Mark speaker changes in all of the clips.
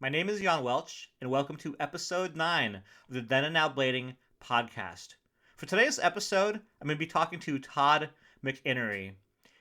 Speaker 1: My name is Jan Welch, and welcome to episode 9 of the Then and Now Blading Podcast. For today's episode, I'm going to be talking to Todd McInerney.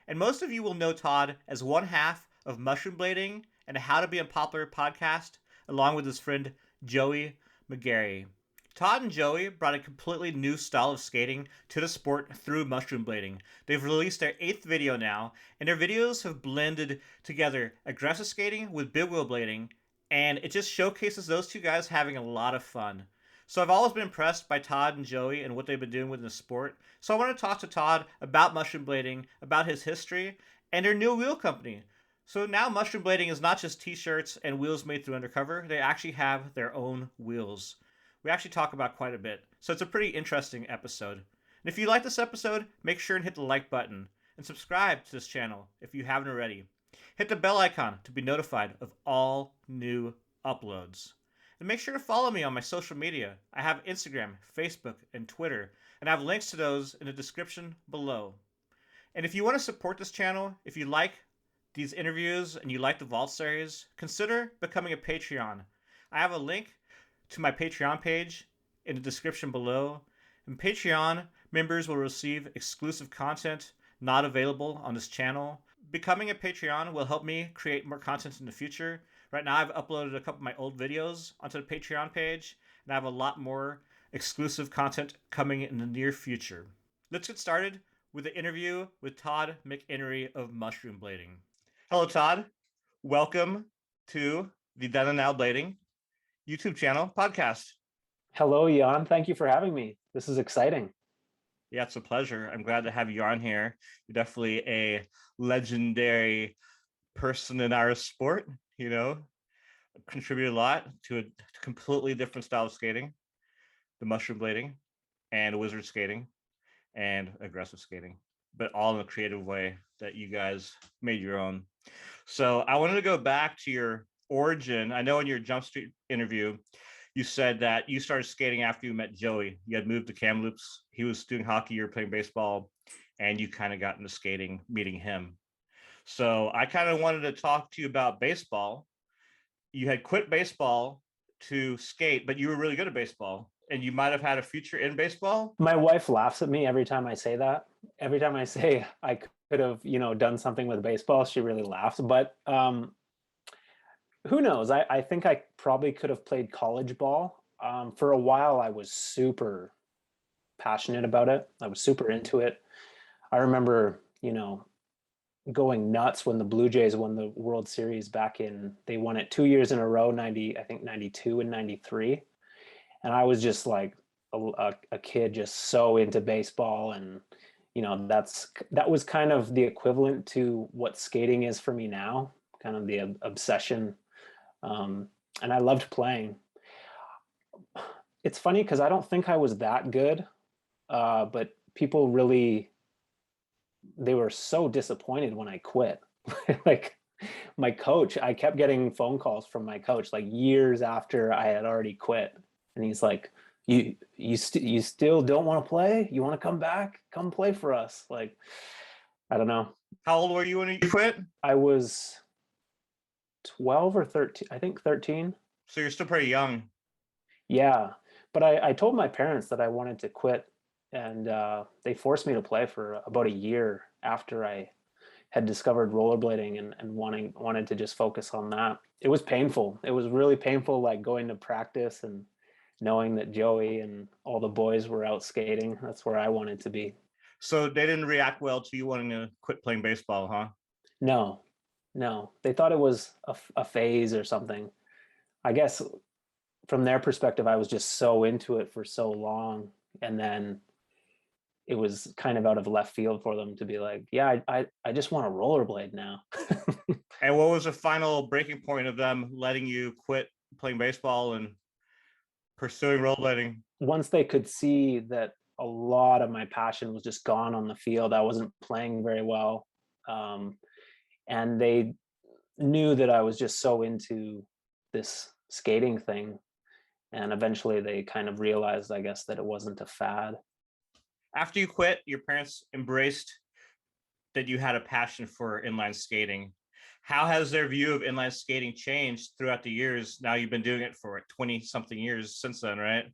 Speaker 1: And most of you will know Todd as one half of Mushroom Blading and How to Be Unpopular Podcast, along with his friend Joey McGarry. Todd and Joey brought a completely new style of skating to the sport through mushroom blading. They've released their 8th video now, and their videos have blended together aggressive skating with big wheel blading, and it just showcases those two guys having a lot of fun. So I've always been impressed by Todd and Joey and what they've been doing within the sport. So I want to talk to Todd about mushroom blading, about his history, and their new wheel company. So now mushroom blading is not just t-shirts and wheels made through undercover. They actually have their own wheels. We actually talk about quite a bit. So it's a pretty interesting episode. And if you like this episode, make sure and hit the like button and subscribe to this channel if you haven't already. Hit the bell icon to be notified of all new uploads. And make sure to follow me on my social media. I have Instagram, Facebook, and Twitter, and I have links to those in the description below. And if you want to support this channel, if you like these interviews and you like the Vault series, consider becoming a Patreon. I have a link to my Patreon page in the description below. And Patreon members will receive exclusive content not available on this channel. Becoming a Patreon will help me create more content in the future. Right now I've uploaded a couple of my old videos onto the Patreon page, and I have a lot more exclusive content coming in the near future. Let's get started with the interview with Todd McInerney of Mushroom Blading. Hello, Todd. Welcome to the Then and Now Blading YouTube channel podcast.
Speaker 2: Hello, Jan. Thank you for having me. This is exciting.
Speaker 1: Yeah, it's a pleasure. I'm glad to have you on here. You're definitely a legendary person in our sport, contributed a lot to a completely different style of skating, the mushroom blading and wizard skating and aggressive skating, but all in a creative way that you guys made your own. So I wanted to go back to your origin. I know in your Jump Street interview, you said that you started skating after you met Joey. You had moved to Kamloops. He was doing hockey, you were playing baseball, and you kind of got into skating, meeting him. So I kind of wanted to talk to you about baseball. You had quit baseball to skate, but you were really good at baseball, and you might have had a future in baseball.
Speaker 2: My wife laughs at me every time I say that. Every time I say I could have, done something with baseball, she really laughs. But who knows? I think I probably could have played college ball. For a while, I was super passionate about it. I was super into it. I remember, going nuts when the Blue Jays won the World Series they won it 2 years in a row, 92 and 93. And I was just like a kid just so into baseball. And, that was kind of the equivalent to what skating is for me now, kind of the obsession. And I loved playing. It's funny because I don't think I was that good, but people they were so disappointed when I quit. Like my coach, I kept getting phone calls from my coach like years after I had already quit. And he's like, you still don't want to play? You want to come back? Come play for us. Like, I don't know.
Speaker 1: How old were you when you quit?
Speaker 2: I was 12 or 13, I think 13.
Speaker 1: So you're still pretty young.
Speaker 2: Yeah. But I told my parents that I wanted to quit, and they forced me to play for about a year after I had discovered rollerblading and wanted to just focus on that. It was painful. It was really painful, like going to practice and knowing that Joey and all the boys were out skating. That's where I wanted to be.
Speaker 1: So they didn't react well to you wanting to quit playing baseball, huh?
Speaker 2: No. They thought it was a phase or something. I guess from their perspective, I was just so into it for so long. And then it was kind of out of left field for them to be like, yeah, I just want to rollerblade now.
Speaker 1: And what was the final breaking point of them letting you quit playing baseball and pursuing rollerblading?
Speaker 2: Once they could see that a lot of my passion was just gone on the field, I wasn't playing very well. And they knew that I was just so into this skating thing. And eventually they kind of realized, I guess, that it wasn't a fad.
Speaker 1: After you quit, your parents embraced that you had a passion for inline skating. How has their view of inline skating changed throughout the years? Now you've been doing it for like 20 something years since then, right?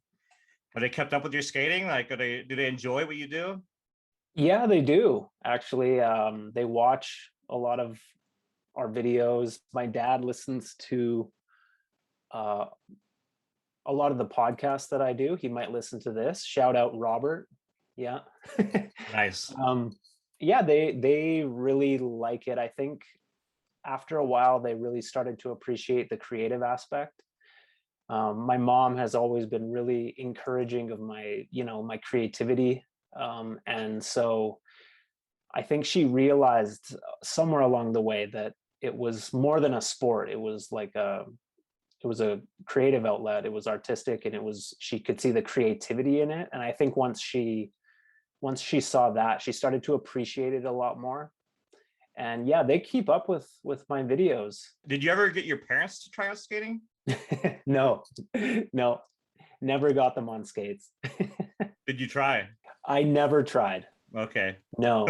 Speaker 1: Have they kept up with your skating? Like, do they enjoy what you do?
Speaker 2: Yeah, they do actually. They watch a lot of our videos. My dad listens to uh, a lot of the podcasts that I do. He might listen to this. Shout out Robert. Yeah.
Speaker 1: Nice.
Speaker 2: Yeah, they really like it. I think after a while they really started to appreciate the creative aspect. My mom has always been really encouraging of my creativity. And so I think she realized somewhere along the way that it was more than a sport. It was a creative outlet. It was artistic, and she could see the creativity in it. And I think once she saw that, she started to appreciate it a lot more. And yeah, they keep up with my videos.
Speaker 1: Did you ever get your parents to try out skating?
Speaker 2: No, no, never got them on skates.
Speaker 1: Did you try?
Speaker 2: I never tried.
Speaker 1: Okay.
Speaker 2: No.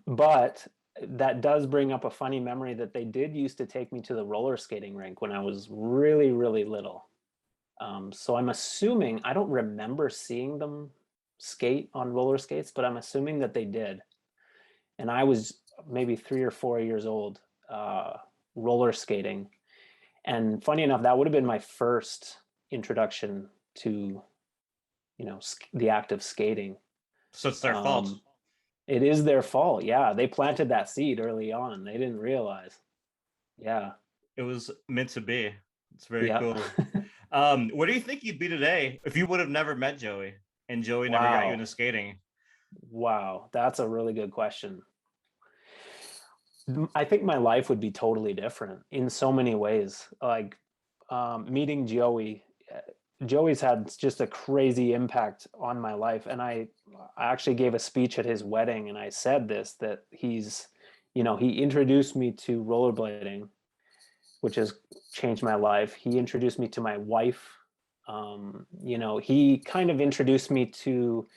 Speaker 2: But that does bring up a funny memory that they did used to take me to the roller skating rink when I was really, really little. So I'm assuming, I don't remember seeing them skate on roller skates, but I'm assuming that they did. And I was maybe 3 or 4 years old, roller skating. And funny enough, that would have been my first introduction to, the act of skating.
Speaker 1: So it's their fault.
Speaker 2: It is their fault. Yeah, they planted that seed early on. They didn't realize. Yeah.
Speaker 1: It was meant to be. It's very
Speaker 2: Yeah.
Speaker 1: cool. What do you think you'd be today if you would have never met Joey and Joey never got you into skating?
Speaker 2: Wow, that's a really good question. I think my life would be totally different in so many ways. Like meeting Joey, Joey's had just a crazy impact on my life. And I actually gave a speech at his wedding, and I said that he introduced me to rollerblading, which has changed my life. He introduced me to my wife. He kind of introduced me to,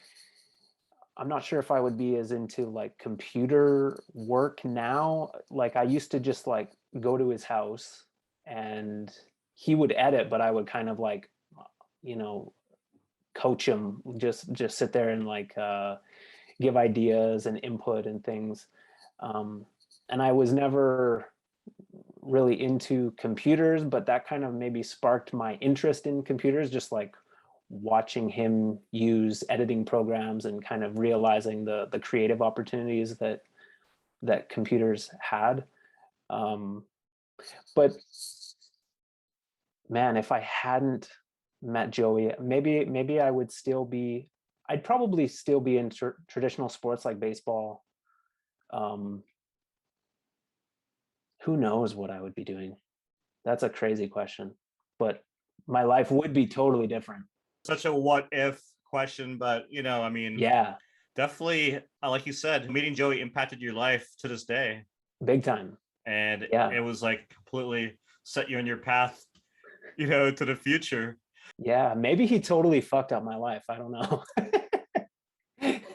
Speaker 2: I'm not sure if I would be as into like computer work now. Like I used to just like go to his house and he would edit, but I would kind of like, coach him, just sit there and like give ideas and input and things. And I was never really into computers, but that kind of maybe sparked my interest in computers, just like watching him use editing programs and kind of realizing the creative opportunities that computers had. But man, if I hadn't met Joey, maybe I'd probably still be in traditional sports like baseball. Who knows what I would be doing? That's a crazy question, but my life would be totally different.
Speaker 1: Such a what if question, but
Speaker 2: Yeah,
Speaker 1: definitely, like you said, meeting Joey impacted your life to this day.
Speaker 2: big time.
Speaker 1: And
Speaker 2: Yeah.
Speaker 1: It was like completely set you on your path, to the future.
Speaker 2: Yeah, maybe he totally fucked up my life. I don't know.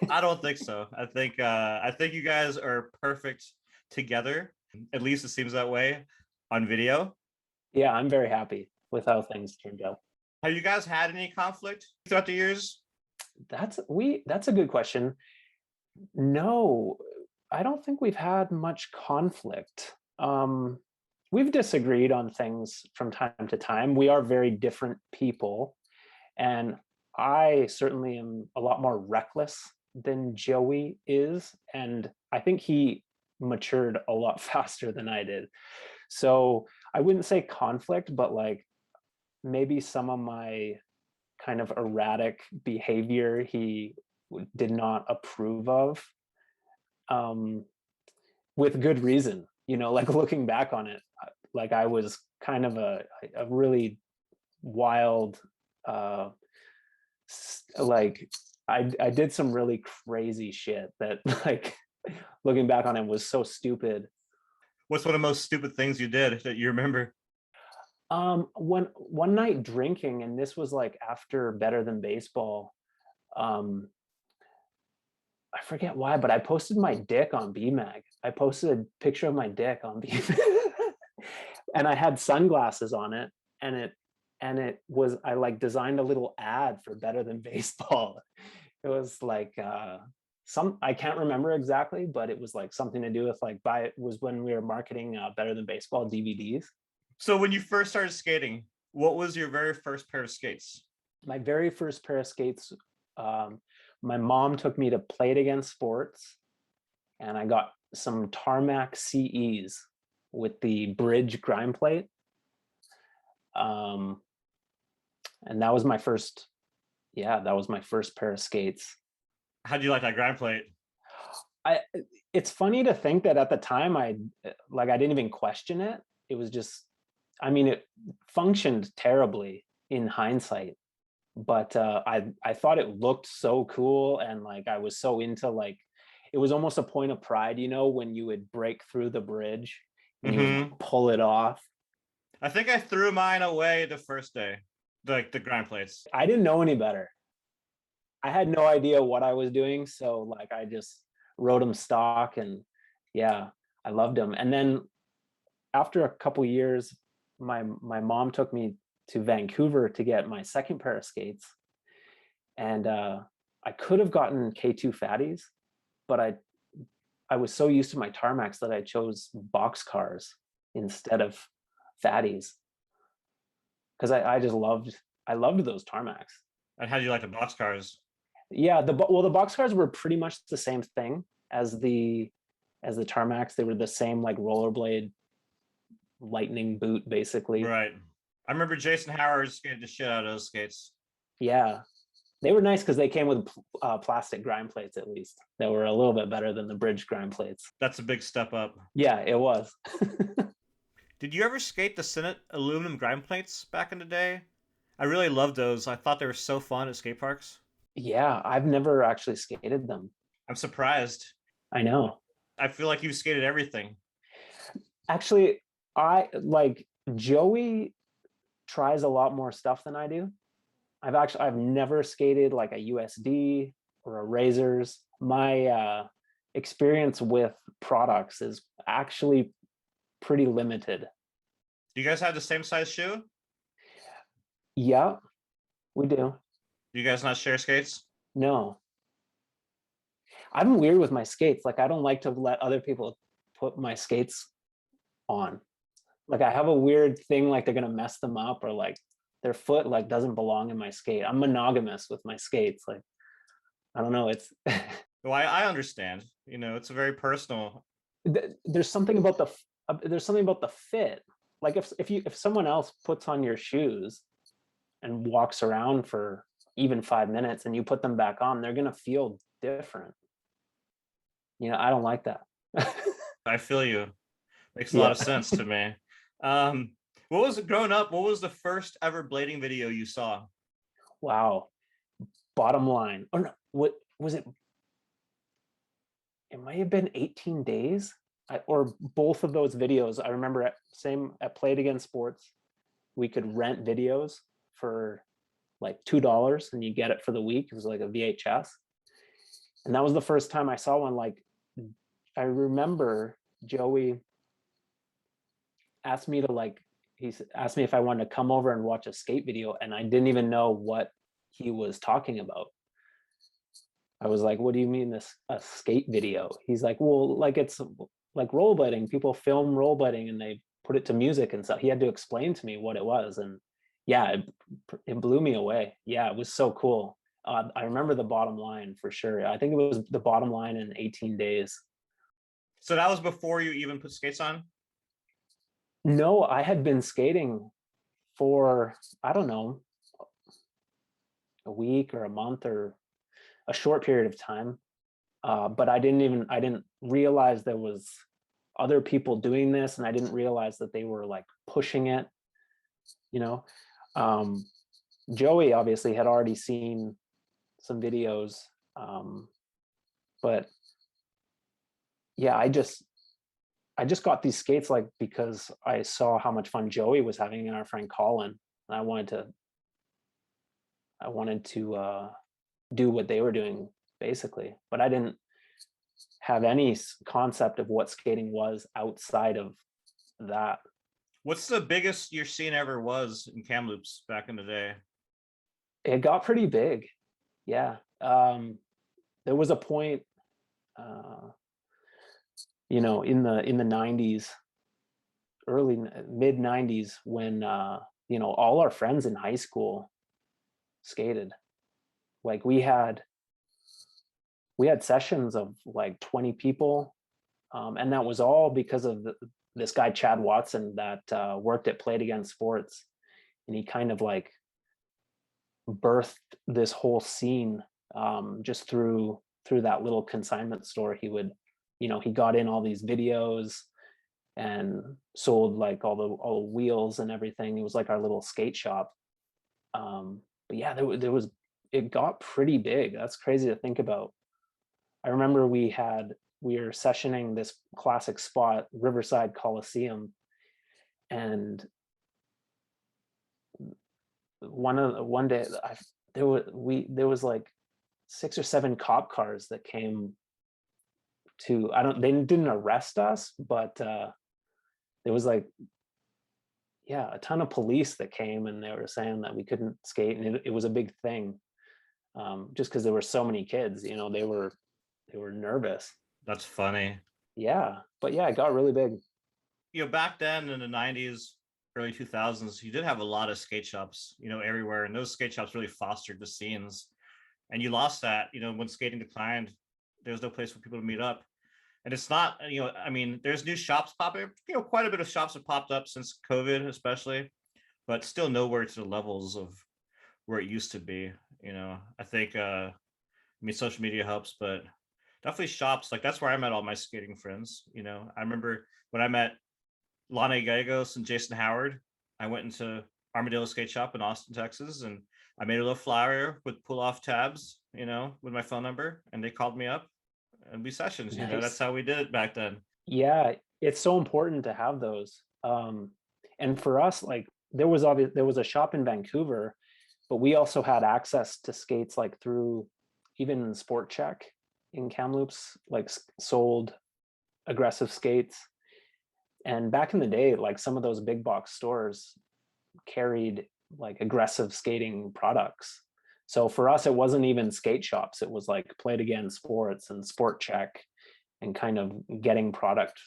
Speaker 1: I don't think so. I think you guys are perfect together. At least it seems that way on video.
Speaker 2: Yeah, I'm very happy with how things turned out.
Speaker 1: Have you guys had any conflict throughout the years?
Speaker 2: That's a good question. No, I don't think we've had much conflict. We've disagreed on things from time to time. We are very different people, and I certainly am a lot more reckless than Joey is, and I think he matured a lot faster than I did. So I wouldn't say conflict, but like maybe some of my kind of erratic behavior he did not approve of, with good reason. Like looking back on it, like I was kind of a really wild, like I did some really crazy shit that like looking back on it was so stupid.
Speaker 1: What's one of the most stupid things you did that you remember?
Speaker 2: One night drinking, and this was like after Better Than Baseball. I forget why, but I posted my dick on BMag. I posted a picture of my dick on BMag. And I had sunglasses on it, and it was, I like designed a little ad for Better Than Baseball. It was like I can't remember exactly, but it was like something to do with like it was when we were marketing Better Than Baseball DVDs.
Speaker 1: So when you first started skating, what was your very first pair of skates?
Speaker 2: My very first pair of skates, my mom took me to Play It Again Sports, and I got some Tarmac CEs with the bridge Grindplate. And that was my first, that was my first pair of skates.
Speaker 1: How do you like that Grindplate?
Speaker 2: It's funny to think that at the time I didn't even question it. It was just, I mean, it functioned terribly in hindsight, but I thought it looked so cool, and like I was so into, like, it was almost a point of pride, you know, when you would break through the bridge and you would pull it off.
Speaker 1: I think I threw mine away the first day, like the Grindplates.
Speaker 2: I didn't know any better. I had no idea what I was doing, so like I just rode them stock, and yeah, I loved them. And then after a couple years, my mom took me to Vancouver to get my second pair of skates, and I could have gotten K2 Fatties, but I was so used to my Tarmacs that I chose box cars instead of Fatties, because I loved those Tarmacs.
Speaker 1: And how do you like the box cars?
Speaker 2: Yeah, the box cars were pretty much the same thing as the Tarmacs. They were the same, like, rollerblade lightning boot, basically.
Speaker 1: Right. I remember Jason Howard skated the shit out of those skates.
Speaker 2: Yeah, they were nice because they came with plastic Grindplates, at least. That were a little bit better than the bridge Grindplates.
Speaker 1: That's a big step up.
Speaker 2: Yeah, it was.
Speaker 1: Did you ever skate the Senate aluminum Grindplates back in the day? I really loved those. I thought they were so fun at skate parks.
Speaker 2: Yeah, I've never actually skated them.
Speaker 1: I'm surprised.
Speaker 2: I know.
Speaker 1: I feel like you skated everything.
Speaker 2: Actually, Joey tries a lot more stuff than I do. I've never skated like a USD or a Razors. My experience with products is actually pretty limited.
Speaker 1: Do you guys have the same size shoe?
Speaker 2: Yeah, we do.
Speaker 1: Do you guys not share skates?
Speaker 2: No. I'm weird with my skates. Like, I don't like to let other people put my skates on. Like, I have a weird thing, like they're gonna mess them up, or like their foot like doesn't belong in my skate. I'm monogamous with my skates. Like, I don't know. It's
Speaker 1: Well, I understand. You know, it's a very personal.
Speaker 2: there's something about the fit. Like, if someone else puts on your shoes and walks around for even 5 minutes and you put them back on, they're gonna feel different. You know, I don't like that.
Speaker 1: I feel you. Makes a lot of sense to me. Growing up, what was the first ever blading video you saw?
Speaker 2: Wow. Bottom line. Oh no, what was it? It might have been 18 days, or both of those videos. I remember at Play It Again Sports, we could rent videos for like $2 and you get it for the week. It was like a VHS. And that was the first time I saw one. Like, I remember Joey asked me if I wanted to come over and watch a skate video, and I didn't even know what he was talking about. I was like, what do you mean a skate video? He's like, well, like, it's like rollerblading. People film rollerblading and they put it to music and stuff. He had to explain to me what it was. And yeah, it blew me away. Yeah, it was so cool. I remember the bottom line for sure. I think it was the bottom line in 18 days.
Speaker 1: So that was before you even put skates on?
Speaker 2: No, I had been skating for, I don't know, a week or a month or a short period of time. But I didn't realize there was other people doing this, and I didn't realize that they were like pushing it, you know. Joey obviously had already seen some videos, but yeah, I just got these skates like because I saw how much fun Joey was having and our friend Colin, and I wanted to do what they were doing, basically. But I didn't have any concept of what skating was outside of that.
Speaker 1: What's the biggest your scene ever was in Kamloops back in the day?
Speaker 2: It got pretty big. Yeah. There was a point, in the 90s, early mid 90s, when all our friends in high school skated. Like we had sessions of like 20 people, and that was all because of this guy Chad Watson that worked at Played Again Sports, and he kind of like birthed this whole scene just through that little consignment store. He would, he got in all these videos and sold like all the wheels and everything. It was like our little skate shop. But yeah, it got pretty big. That's crazy to think about. I remember we were sessioning this classic spot, Riverside Coliseum, and one day there was like 6 or 7 cop cars that came to, they didn't arrest us, but there was like, yeah, a ton of police that came, and they were saying that we couldn't skate, and it was a big thing, just because there were so many kids. They were nervous.
Speaker 1: That's funny.
Speaker 2: Yeah, but yeah, it got really big.
Speaker 1: Back then in the 90s, early 2000s, you did have a lot of skate shops, everywhere, and those skate shops really fostered the scenes. And you lost that, when skating declined. There was no place for people to meet up. And it's not, there's new shops popping, quite a bit of shops have popped up since COVID, especially, but still nowhere to the levels of where it used to be. I think, social media helps, but definitely shops. Like that's where I met all my skating friends. I remember when I met Lana Gallegos and Jason Howard, I went into Armadillo Skate Shop in Austin, Texas, and I made a little flyer with pull-off tabs, with my phone number, and they called me up and we sessions.
Speaker 2: Nice.
Speaker 1: That's how we did it back then.
Speaker 2: Yeah, it's so important to have those. And for us, like there was a shop in Vancouver, but we also had access to skates like through even Sport Check in Kamloops, like sold aggressive skates. And back in the day, like some of those big box stores carried like aggressive skating products. So for us, it wasn't even skate shops. It was like Played Again Sports and Sport Check, and kind of getting product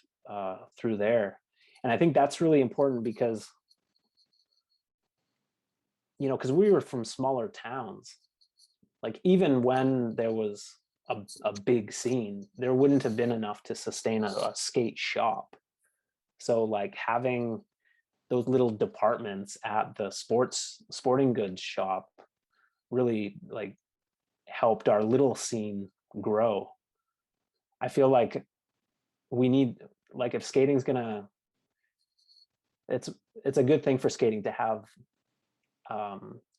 Speaker 2: through there. And I think that's really important because, because we were from smaller towns. Like even when there was a big scene, there wouldn't have been enough to sustain a skate shop. So like having those little departments at the sporting goods shop really like helped our little scene grow. I feel like we need, like if skating's gonna, it's a good thing for skating to have,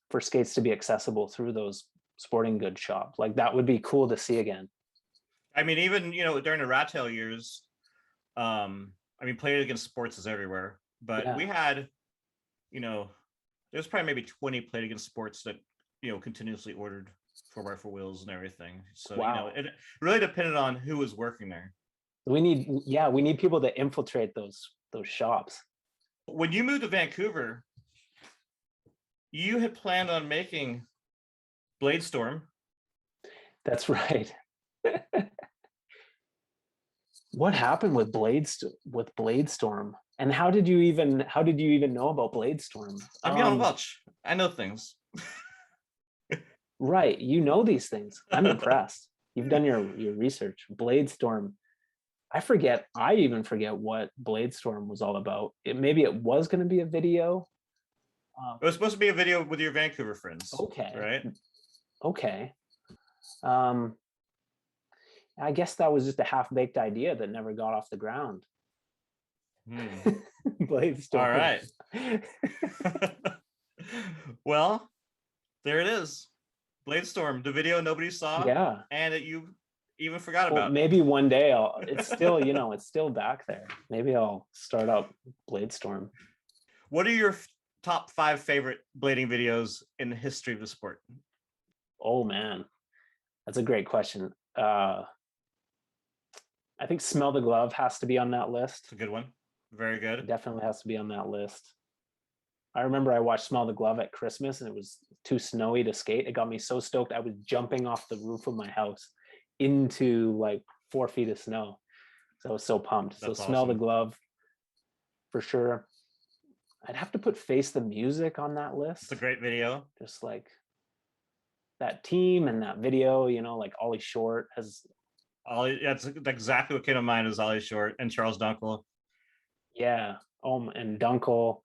Speaker 2: for skates to be accessible through those sporting goods shops. Like that would be cool to see again.
Speaker 1: I mean, even, during the rat tail years, Played Against Sports is everywhere, but yeah. We had, there's probably maybe 20 Played Against Sports that, continuously ordered 4x4 wheels and everything. So,
Speaker 2: wow.
Speaker 1: It really depended on who was working there.
Speaker 2: We need people to infiltrate those shops.
Speaker 1: When you moved to Vancouver, you had planned on making Bladestorm. That's
Speaker 2: right. What happened with Bladestorm? And how did you even know about Bladestorm?
Speaker 1: I'm on Welch. I know things.
Speaker 2: Right, these things. I'm impressed. You've done your research. Bladestorm. I even forget what Bladestorm was all about. Maybe it was going to be a video.
Speaker 1: It was supposed to be a video with your Vancouver friends.
Speaker 2: Okay.
Speaker 1: Right?
Speaker 2: Okay. I guess that was just a half-baked idea that never got off the ground. Bladestorm.
Speaker 1: All right. Well, there it is. Bladestorm, the video nobody saw.
Speaker 2: Yeah.
Speaker 1: And that you even forgot about.
Speaker 2: Maybe one day it's still, it's still back there. Maybe I'll start up Bladestorm.
Speaker 1: What are your top 5 favorite blading videos in the history of the sport?
Speaker 2: Oh man, that's a great question. I think Smell the Glove has to be on that list.
Speaker 1: It's a good one. Very good.
Speaker 2: It definitely has to be on that list. I remember I watched Smell the Glove at Christmas and it was too snowy to skate. It got me so stoked. I was jumping off the roof of my house into like 4 feet of snow. So I was so pumped.
Speaker 1: That's
Speaker 2: so Smell the
Speaker 1: awesome.
Speaker 2: Glove for sure. I'd have to put Face the Music on that list.
Speaker 1: It's a great video.
Speaker 2: Just like that team and that video, you know, like Ollie Short has.
Speaker 1: Ollie, that's exactly what came to mind is Ollie Short and Charles Dunkel.
Speaker 2: Yeah. And Dunkel.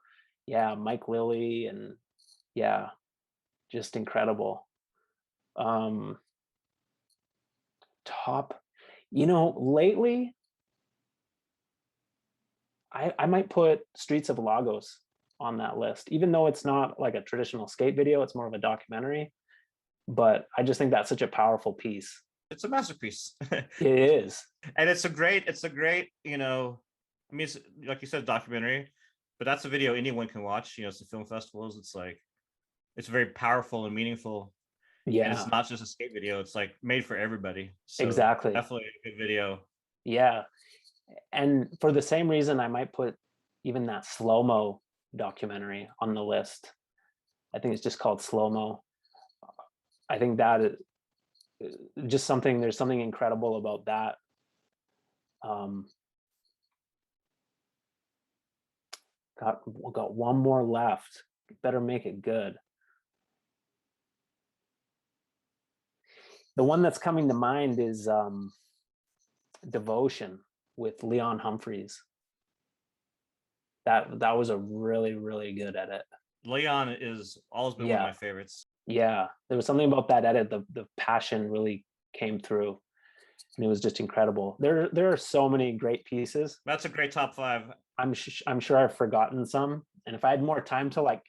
Speaker 2: Yeah. Mike Lilly. And yeah, just incredible. Top, you know, lately, I might put Streets of Lagos on that list, even though it's not like a traditional skate video, it's more of a documentary. But I just think that's such a powerful piece.
Speaker 1: It's a masterpiece.
Speaker 2: It is.
Speaker 1: And it's a great, you know, I mean, it's, like you said, documentary, but that's a video anyone can watch. You know, it's the film festivals. It's like, it's very powerful and meaningful.
Speaker 2: Yeah.
Speaker 1: And it's not just a skate video. It's like made for everybody. So
Speaker 2: exactly.
Speaker 1: Definitely a good video.
Speaker 2: Yeah. And for the same reason, I might put even that slow-mo documentary on the list. I think it's just called Slow-mo. I think that is just something, there's something incredible about that. Got one more left. Better make it good. The one that's coming to mind is Devotion with Leon Humphreys. That was a really, really good edit.
Speaker 1: Leon is always been one of my favorites.
Speaker 2: Yeah, there was something about that edit. The passion really came through, and it was just incredible. There are so many great pieces.
Speaker 1: That's a great top 5.
Speaker 2: I'm sure I've forgotten some, and if I had more time to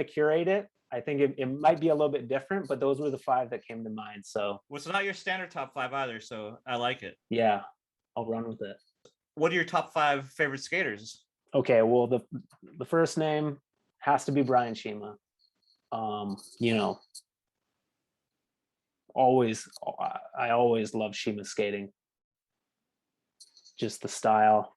Speaker 2: curate it, I think it might be a little bit different. But those were the 5 that came to mind. So
Speaker 1: it's not your standard top 5 either, so I like it.
Speaker 2: Yeah, I'll run with it.
Speaker 1: What are your top 5 favorite skaters?
Speaker 2: Okay, well, the first name has to be Brian Shima. You know, I always love Shima skating. Just the style,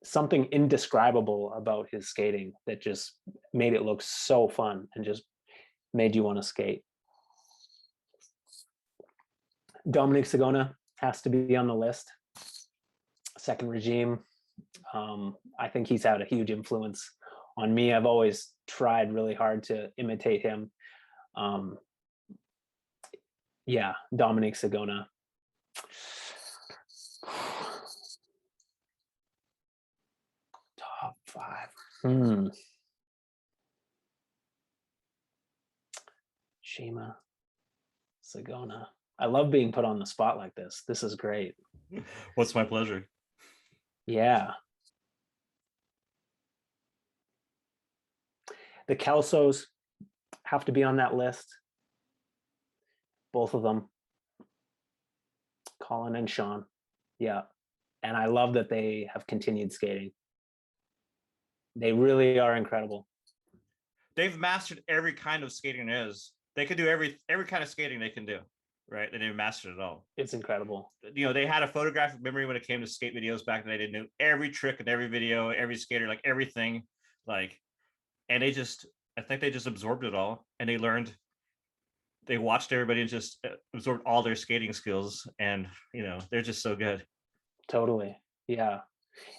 Speaker 2: something indescribable about his skating that just made it look so fun and just made you want to skate. Dominic Sagona has to be on the list. Second Regime. I think he's had a huge influence on me. I've always tried really hard to imitate him. Yeah, Dominic Sagona. Top 5. Shima, Sagona. I love being put on the spot like this. This is great.
Speaker 1: What's my pleasure.
Speaker 2: Yeah. The Kelsos have to be on that list. Both of them. Colin and Sean. Yeah. And I love that they have continued skating. They really are incredible.
Speaker 1: They've mastered every kind of skating there is. They can do every kind of skating they can do, right? They've mastered it all.
Speaker 2: It's incredible.
Speaker 1: You know, they had a photographic memory when it came to skate videos back then. They didn't know every trick in every video, every skater, like everything. And I think they just absorbed it all, and they watched everybody and just absorbed all their skating skills, and you know, they're just so good.
Speaker 2: Totally. Yeah.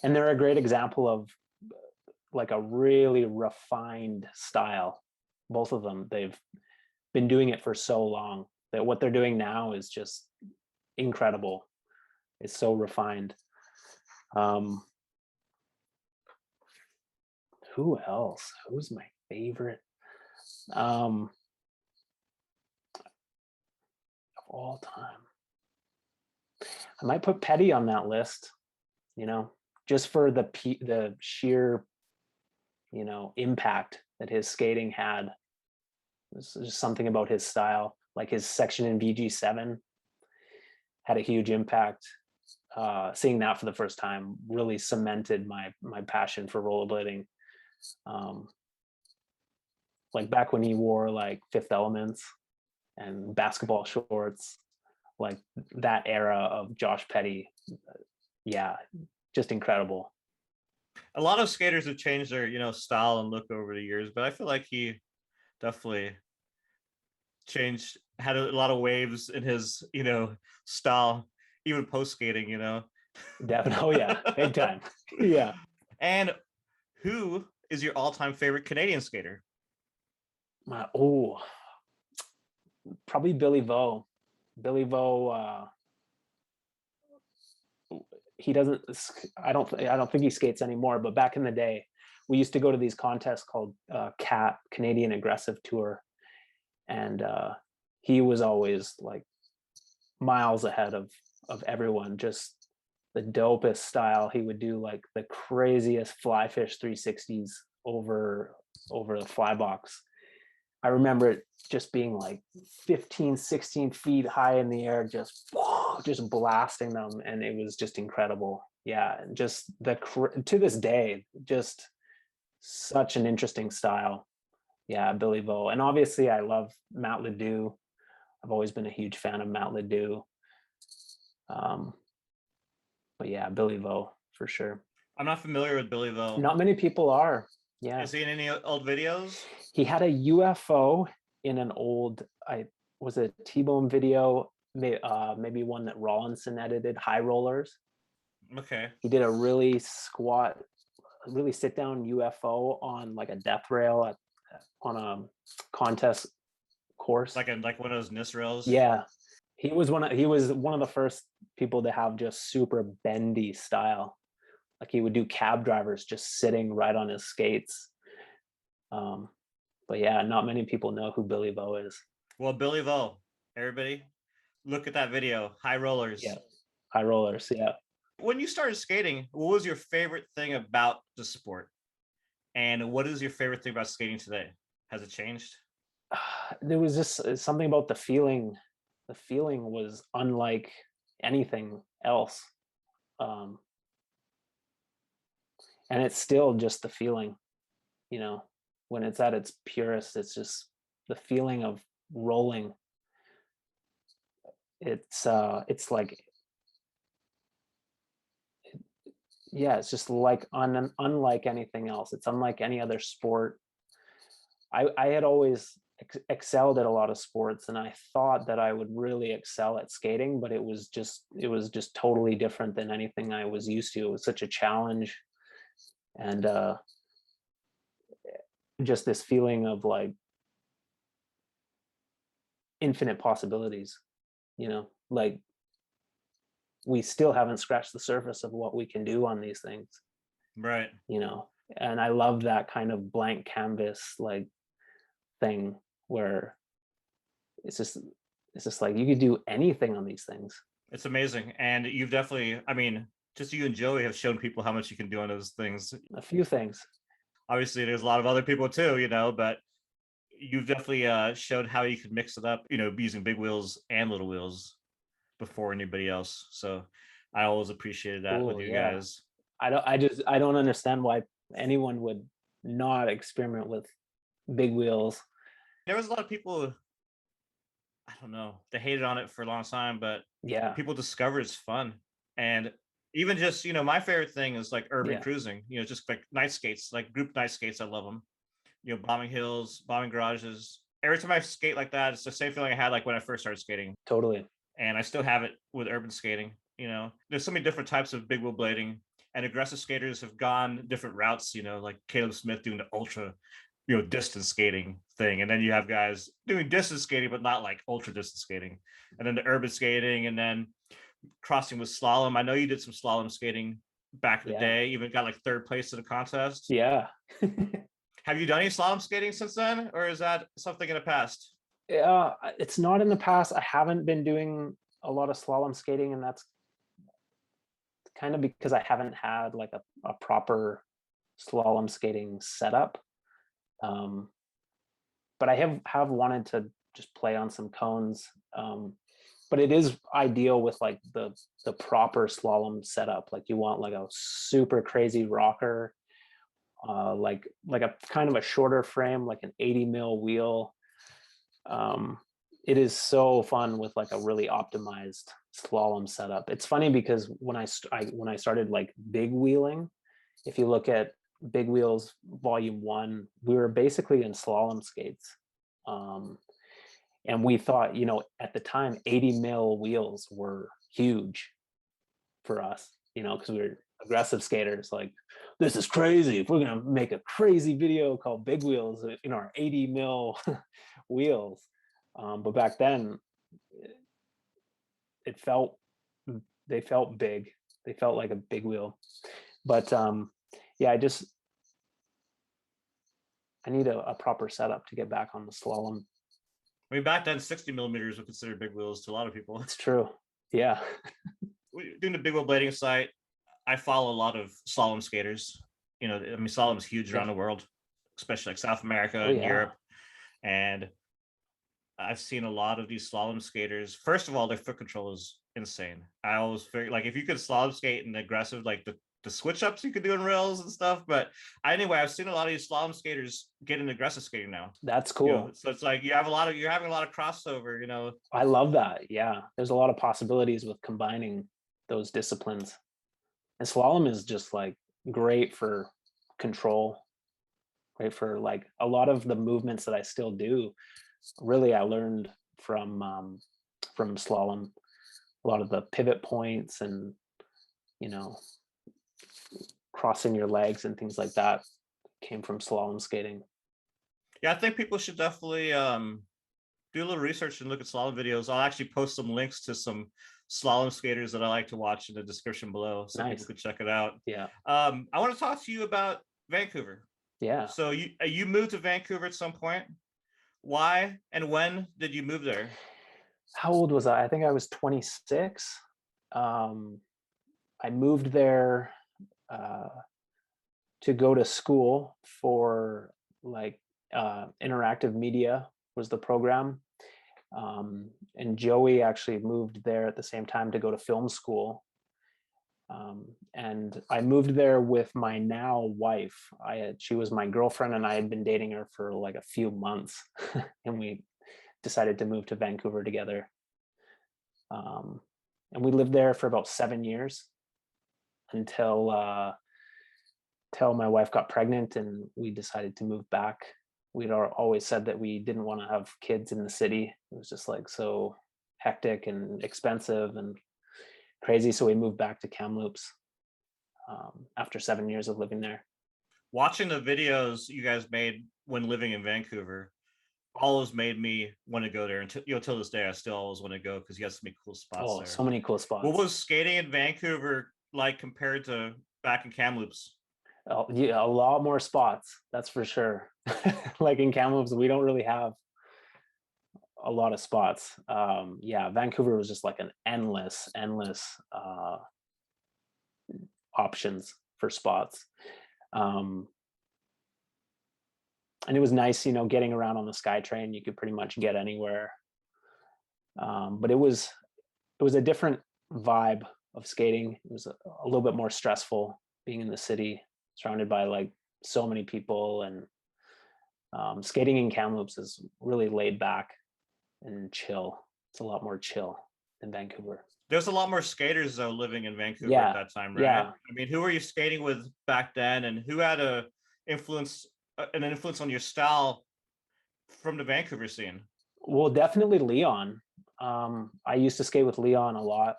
Speaker 2: And they're a great example of like a really refined style. Both of them, they've been doing it for so long that what they're doing now is just incredible. It's so refined. Who else? Who's my favorite? Of all time. I might put Petty on that list, you know, just for the sheer, you know, impact that his skating had. There's just something about his style, like his section in VG7 had a huge impact. Seeing that for the first time really cemented my passion for rollerblading. Like back when he wore like Fifth Elements and basketball shorts, like that era of Josh Petty. Yeah, just incredible.
Speaker 1: A lot of skaters have changed their, style and look over the years, but I feel like he definitely had a lot of waves in his, style, even post skating,
Speaker 2: Definitely. Oh yeah, big time. Yeah.
Speaker 1: And who is your all-time favorite Canadian skater?
Speaker 2: Probably Billy Vo. Billy Vo. He doesn't. I don't think he skates anymore. But back in the day, we used to go to these contests called CAT, Canadian Aggressive Tour, and he was always like miles ahead of everyone. Just the dopest style. He would do like the craziest fly fish 360s over the fly box. I remember it just being like 15, 16 feet high in the air, just blasting them. And it was just incredible. Yeah. And just to this day, just such an interesting style. Yeah. Billy Vo. And obviously I love Matt Ledoux. I've always been a huge fan of Matt Ledoux. But yeah, Billy Vo for sure.
Speaker 1: I'm not familiar with Billy Vo.
Speaker 2: Not many people are. Yeah.
Speaker 1: Is he in any old videos?
Speaker 2: He had a UFO in an old, was it a T-Bone video, maybe one that Rawlinson edited, High Rollers.
Speaker 1: Okay.
Speaker 2: He did a really sit down UFO on like a death rail on a contest course.
Speaker 1: Like one of those NIS rails?
Speaker 2: Yeah. He was one of the first people to have just super bendy style. Like he would do cab drivers just sitting right on his skates. But yeah, not many people know who Billy Vo is.
Speaker 1: Well, Billy Vo, everybody, look at that video. High Rollers.
Speaker 2: Yeah, High Rollers. Yeah.
Speaker 1: When you started skating, what was your favorite thing about the sport? And what is your favorite thing about skating today? Has it changed?
Speaker 2: There was just something about the feeling. The feeling was unlike anything else. And it's still just the feeling, when it's at its purest, it's just the feeling of rolling. It's like, it's just like unlike anything else. It's unlike any other sport. I had always excelled at a lot of sports, and I thought that I would really excel at skating, but it was just totally different than anything I was used to. It was such a challenge, and just this feeling of like infinite possibilities, like we still haven't scratched the surface of what we can do on these things.
Speaker 1: Right.
Speaker 2: And I love that kind of blank canvas like thing where it's just like you could do anything on these things.
Speaker 1: It's amazing. And you've definitely, just you and Joey have shown people how much you can do on those things.
Speaker 2: A few things.
Speaker 1: Obviously, there's a lot of other people too, but you've definitely showed how you could mix it up, using big wheels and little wheels before anybody else. So I always appreciated that with you guys.
Speaker 2: I don't understand why anyone would not experiment with big wheels.
Speaker 1: There was a lot of people, I don't know, they hated on it for a long time, but
Speaker 2: yeah,
Speaker 1: people discovered it's fun. And even just, my favorite thing is like urban cruising, just like night skates, like group night skates. I love them, bombing hills, bombing garages. Every time I skate like that, it's the same feeling I had like when I first started skating.
Speaker 2: Totally.
Speaker 1: And I still have it with urban skating. There's so many different types of big wheel blading, and aggressive skaters have gone different routes, like Caleb Smith doing the ultra, distance skating thing. And then you have guys doing distance skating, but not like ultra distance skating. And then the urban skating, and then crossing with slalom. I know you did some slalom skating back in the day, even got like third place in a contest.
Speaker 2: Yeah.
Speaker 1: Have you done any slalom skating since then? Or is that something in the past?
Speaker 2: It's not in the past. I haven't been doing a lot of slalom skating, and that's kind of because I haven't had like a proper slalom skating setup. But I have wanted to just play on some cones. But it is ideal with like the proper slalom setup. Like you want like a super crazy rocker, like a kind of a shorter frame, like an 80 mil wheel. it is so fun with like a really optimized slalom setup. It's funny because when I started like big wheeling, if you look at Big Wheels Volume 1, we were basically in slalom skates. And we thought, at the time, 80 mil wheels were huge for us, because we were aggressive skaters. Like, this is crazy. If we're going to make a crazy video called Big Wheels, our 80 mil wheels. But back then, they felt big. They felt like a big wheel. But yeah, I need a proper setup to get back on the slalom.
Speaker 1: I mean, back then, 60 millimeters were considered big wheels to a lot of people.
Speaker 2: It's true. Yeah.
Speaker 1: Doing the big wheel blading site, I follow a lot of slalom skaters. Slalom is huge around the world, especially like South America and Europe. And I've seen a lot of these slalom skaters. First of all, their foot control is insane. I always figure, like, if you could slalom skate and aggressive, like the switch ups you could do in rails and stuff. But anyway, I've seen a lot of these slalom skaters get into aggressive skating now.
Speaker 2: That's cool.
Speaker 1: So it's like you're having a lot of crossover.
Speaker 2: I love that. Yeah, there's a lot of possibilities with combining those disciplines, and slalom is just like great for control, great for like a lot of the movements that I still do. Really, I learned from slalom. A lot of the pivot points and crossing your legs and things like that came from slalom skating.
Speaker 1: Yeah, I think people should definitely do a little research and look at slalom videos. I'll actually post some links to some slalom skaters that I like to watch in the description below, so people could check it out.
Speaker 2: Yeah.
Speaker 1: I want to talk to you about Vancouver.
Speaker 2: Yeah.
Speaker 1: So you moved to Vancouver at some point. Why and when did you move there?
Speaker 2: How old was I? I think I was 26. I moved there to go to school for like interactive media was the program. And Joey actually moved there at the same time to go to film school. And I moved there with my now wife. She was my girlfriend and I had been dating her for like a few months and we decided to move to Vancouver together. And we lived there for about 7 years until my wife got pregnant and we decided to move back. We'd always said that we didn't want to have kids in the city. It was just like so hectic and expensive and crazy. So we moved back to Kamloops after 7 years of living there.
Speaker 1: Watching the videos you guys made when living in Vancouver always made me want to go there. And till this day, I still always want to go because you have so many cool spots there.
Speaker 2: So many cool spots.
Speaker 1: What was skating in Vancouver like compared to back in Kamloops?
Speaker 2: Oh, yeah, a lot more spots, that's for sure. Like in Kamloops, we don't really have a lot of spots. Vancouver was just like an endless options for spots. And it was nice, getting around on the SkyTrain. You could pretty much get anywhere. But it was a different vibe of skating. It was a little bit more stressful being in the city, surrounded by like so many people. And skating in Kamloops is really laid back and chill. It's a lot more chill than Vancouver.
Speaker 1: There's a lot more skaters though living in Vancouver at that time, right?
Speaker 2: Yeah.
Speaker 1: I mean, who were you skating with back then, and who had an influence on your style from the Vancouver scene?
Speaker 2: Well, definitely Leon. I used to skate with Leon a lot,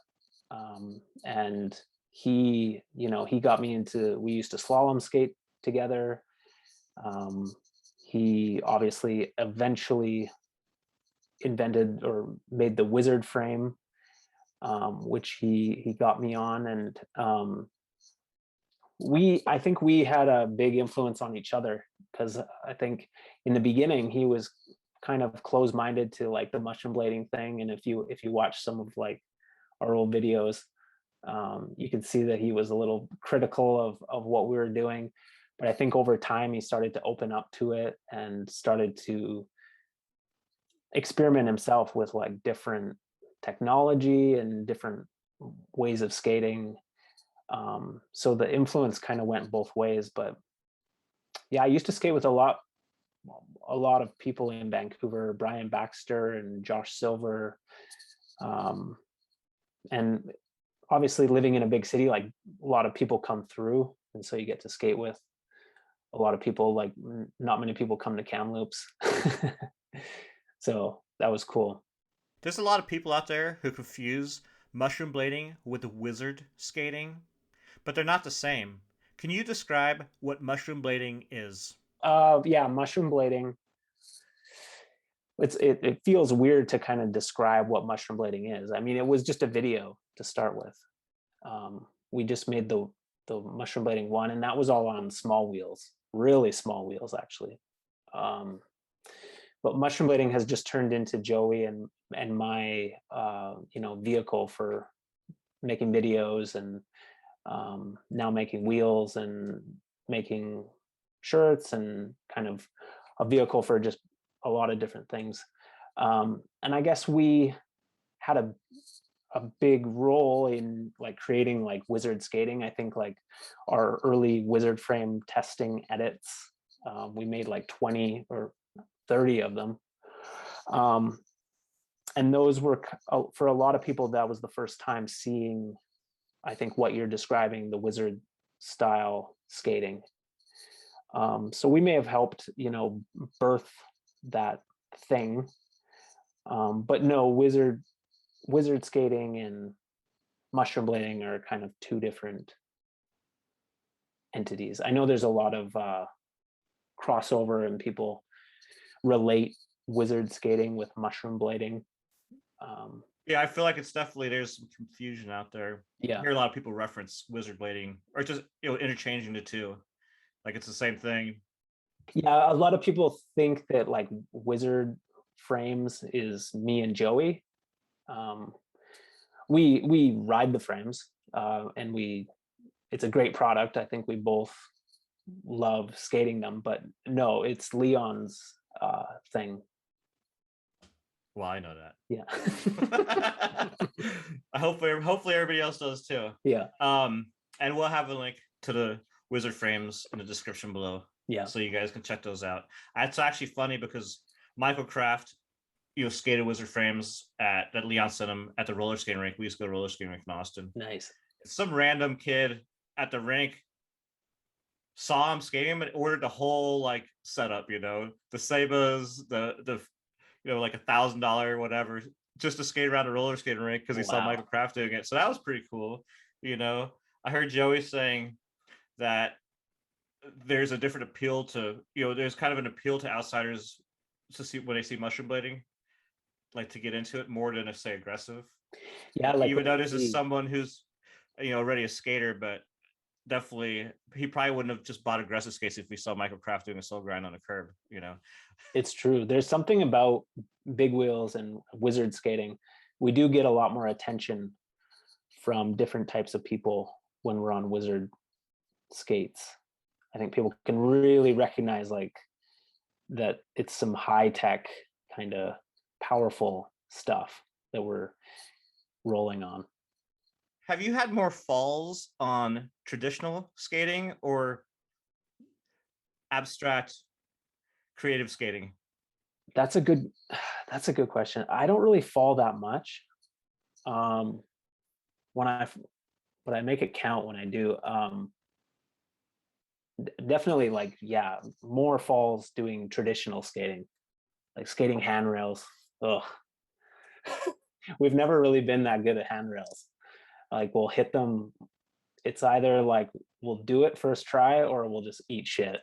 Speaker 2: and he got me into. We used to slalom skate together. He obviously eventually invented or made the wizard frame, which he got me on, and I think we had a big influence on each other, because I think in the beginning he was kind of closed-minded to like the mushroom blading thing, and if you watch some of like our old videos, you can see that he was a little critical of what we were doing. But I think over time he started to open up to it and started to experiment himself with like different technology and different ways of skating. So the influence kind of went both ways. But yeah, I used to skate with a lot a lot of people in Vancouver, Brian Baxter and Josh Silver, and obviously living in a big city, like a lot of people come through, and so you get to skate with a lot of people. Like not many people come to Kamloops. So that was cool.
Speaker 1: There's a lot of people out there who confuse mushroom blading with wizard skating, but they're not the same. Can you describe what mushroom blading is?
Speaker 2: Yeah, mushroom blading. It feels weird to kind of describe what mushroom blading is. I mean, it was just a video to start with. We just made the mushroom blading one, and that was all on small wheels, really small wheels actually. But mushroom blading has just turned into Joey and my vehicle for making videos, and now making wheels and making shirts, and kind of a vehicle for just a lot of different things. And I guess we had a big role in like creating like wizard skating. I think like our early wizard frame testing edits, we made like 20 or 30 of them. And those were, for a lot of people, that was the first time seeing, I think, what you're describing, the wizard style skating. So we may have helped, birth that thing. But no, wizard skating and mushroom blading are kind of two different entities. I know there's a lot of crossover, and people relate wizard skating with mushroom blading.
Speaker 1: Yeah, I feel like it's definitely, there's some confusion out there.
Speaker 2: Yeah.
Speaker 1: I hear a lot of people reference wizard blading, or just interchanging the two, like it's the same thing.
Speaker 2: Yeah, a lot of people think that like wizard frames is me and Joey. We ride the frames, and it's a great product. I think we both love skating them, but no, it's Leon's thing.
Speaker 1: Well, I know that.
Speaker 2: Yeah.
Speaker 1: Hopefully everybody else does too.
Speaker 2: Yeah.
Speaker 1: And we'll have a link to the wizard frames in the description below.
Speaker 2: Yeah.
Speaker 1: So you guys can check those out. It's actually funny because Michael Kraft, skated wizard frames that Leon sent him at the roller skating rink. We used to go to roller skating rink in Austin.
Speaker 2: Nice.
Speaker 1: Some random kid at the rink saw him skating him and ordered the whole like setup, the Sebas, the like $1,000 whatever, just to skate around a roller skating rink because he saw Michael Kraft doing it. So that was pretty cool. I heard Joey saying that there's a different appeal to, there's kind of an appeal to outsiders to see when they see mushroom blading, like to get into it more than, say, aggressive.
Speaker 2: Yeah, like
Speaker 1: even though this is someone who's already a skater, but definitely he probably wouldn't have just bought aggressive skates if we saw Michael Kraft doing a slow grind on a curb.
Speaker 2: It's true. There's something about big wheels and wizard skating. We do get a lot more attention from different types of people when we're on wizard skates. I think people can really recognize like that it's some high tech kind of powerful stuff that we're rolling on.
Speaker 1: Have you had more falls on traditional skating or abstract creative skating?
Speaker 2: That's a good question. I don't really fall that much. But I make it count when I do. Definitely like, yeah, more falls doing traditional skating, like skating handrails. Ugh. We've never really been that good at handrails. Like we'll hit them. It's either like we'll do it first try or we'll just eat shit.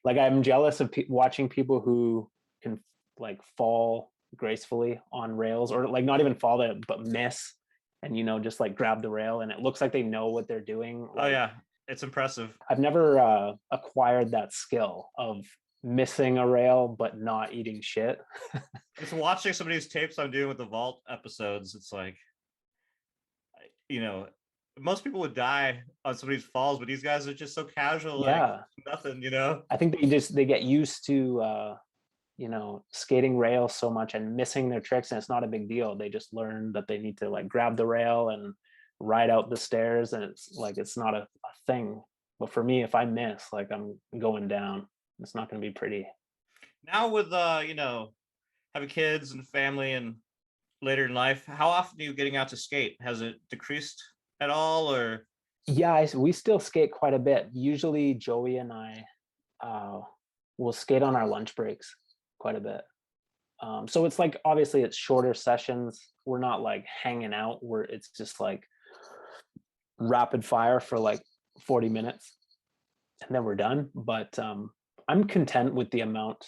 Speaker 2: Like I'm jealous of watching people who can like fall gracefully on rails, or like not even fall there but miss, and just like grab the rail and it looks like they know what they're doing. Like,
Speaker 1: oh yeah, it's impressive.
Speaker 2: I've never acquired that skill of missing a rail but not eating shit.
Speaker 1: Just watching some of these tapes I'm doing with the vault episodes, it's like, most people would die on some of these falls, but these guys are just so casual.
Speaker 2: Yeah,
Speaker 1: like nothing.
Speaker 2: I think they get used to skating rails so much and missing their tricks, and it's not a big deal. They just learn that they need to like grab the rail and ride out the stairs, and it's not a thing. But for me, if I miss, like I'm going down. It's not going to be pretty.
Speaker 1: Now with having kids and family and later in life, how often are you getting out to skate? Has it decreased at all, or?
Speaker 2: Yeah, we still skate quite a bit. Usually Joey and I will skate on our lunch breaks quite a bit. So it's like, obviously it's shorter sessions. We're not like hanging out, it's just like rapid fire for like 40 minutes and then we're done. But I'm content with the amount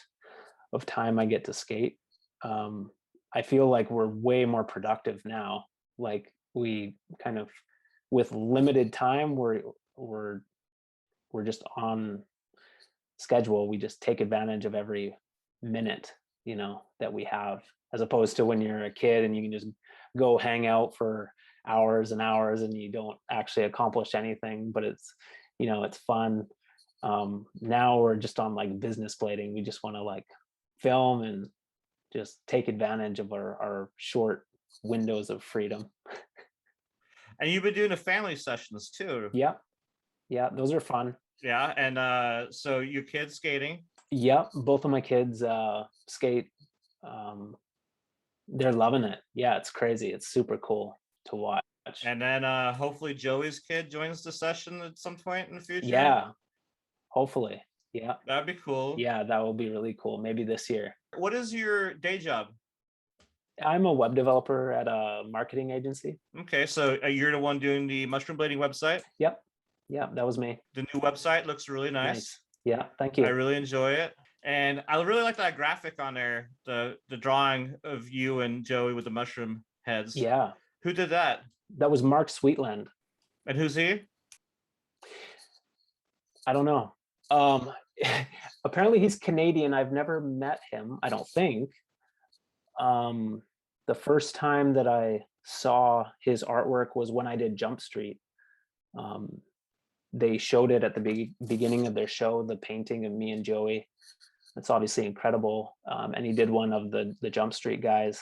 Speaker 2: of time I get to skate. I feel like we're way more productive now. Like we kind of, with limited time, we're just on schedule. We just take advantage of every minute, that we have, as opposed to when you're a kid and you can just go hang out for hours and hours and you don't actually accomplish anything, but it's fun. Now we're just on like business blading. We just want to like film and just take advantage of our short windows of freedom.
Speaker 1: And you've been doing the family sessions too.
Speaker 2: Yeah, those are fun.
Speaker 1: Yeah, and so your kids skating?
Speaker 2: Yeah, both of my kids skate. They're loving it. Yeah, it's crazy. It's super cool to watch.
Speaker 1: And then hopefully Joey's kid joins the session at some point in the future.
Speaker 2: Yeah, hopefully. Yeah,
Speaker 1: that'd be cool.
Speaker 2: Yeah, that will be really cool. Maybe this year.
Speaker 1: What is your day job?
Speaker 2: I'm a web developer at a marketing agency.
Speaker 1: Okay, so you're the one doing the mushroom blading website?
Speaker 2: Yep. Yeah, that was me.
Speaker 1: The new website looks really nice.
Speaker 2: Yeah, thank you.
Speaker 1: I really enjoy it. And I really like that graphic on there, the drawing of you and Joey with the mushroom heads.
Speaker 2: Yeah.
Speaker 1: Who did that?
Speaker 2: That was Mark Sweetland.
Speaker 1: And who's he?
Speaker 2: I don't know. Apparently he's Canadian. I've never met him, I don't think. The first time that I saw his artwork was when I did Jump Street. They showed it at the beginning of their show, the painting of me and Joey. It's obviously incredible. And he did one of the Jump Street guys.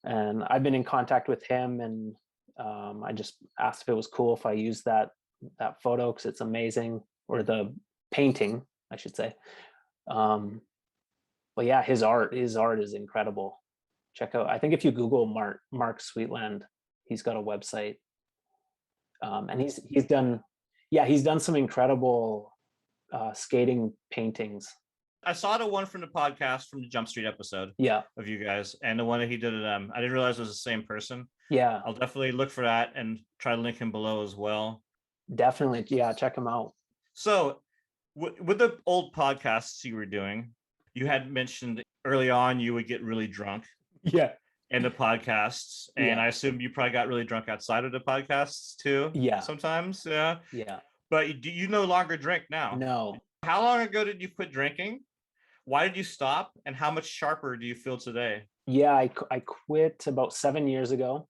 Speaker 2: And I've been in contact with him, and I just asked if it was cool if I used that photo because it's amazing, or the painting, I should say. But yeah, his art is incredible. Check out, I think if you Google Mark Sweetland, he's got a website. And he's done some incredible skating paintings.
Speaker 1: I saw the one from the podcast, from the Jump Street episode.
Speaker 2: Yeah.
Speaker 1: Of you guys, and the one that he did at I didn't realize it was the same person.
Speaker 2: Yeah.
Speaker 1: I'll definitely look for that and try to link him below as well.
Speaker 2: Definitely. Yeah, check him out.
Speaker 1: So with the old podcasts you were doing, you had mentioned early on you would get really drunk.
Speaker 2: Yeah.
Speaker 1: In the podcasts, and I assume you probably got really drunk outside of the podcasts too.
Speaker 2: Yeah.
Speaker 1: Sometimes. Yeah.
Speaker 2: Yeah.
Speaker 1: But do you no longer drink now?
Speaker 2: No.
Speaker 1: How long ago did you quit drinking? Why did you stop? And how much sharper do you feel today?
Speaker 2: Yeah, I quit about 7 years ago.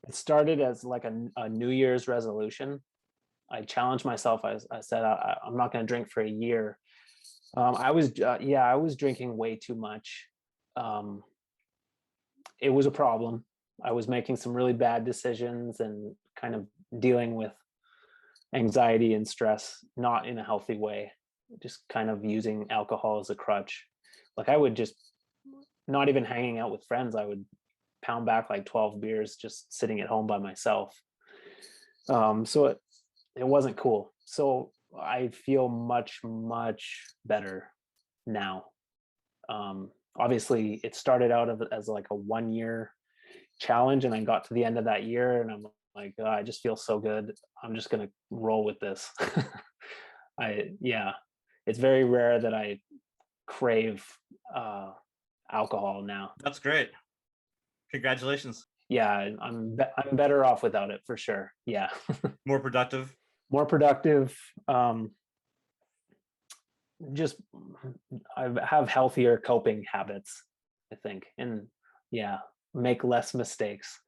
Speaker 2: It started as like a New Year's resolution. I challenged myself. I said I'm not going to drink for a year. I was drinking way too much. It was a problem. I was making some really bad decisions and kind of dealing with anxiety and stress, not in a healthy way, just kind of using alcohol as a crutch. Like I would just, not even hanging out with friends, I would pound back like 12 beers just sitting at home by myself. So it wasn't cool. So I feel much, much better now. Obviously it started out as like a 1 year challenge, and I got to the end of that year and I'm like, oh, I just feel so good. I'm just going to roll with this. It's very rare that I crave alcohol now.
Speaker 1: That's great. Congratulations.
Speaker 2: Yeah, I'm better off without it for sure. Yeah.
Speaker 1: More productive.
Speaker 2: Just I have healthier coping habits, I think, and make less mistakes.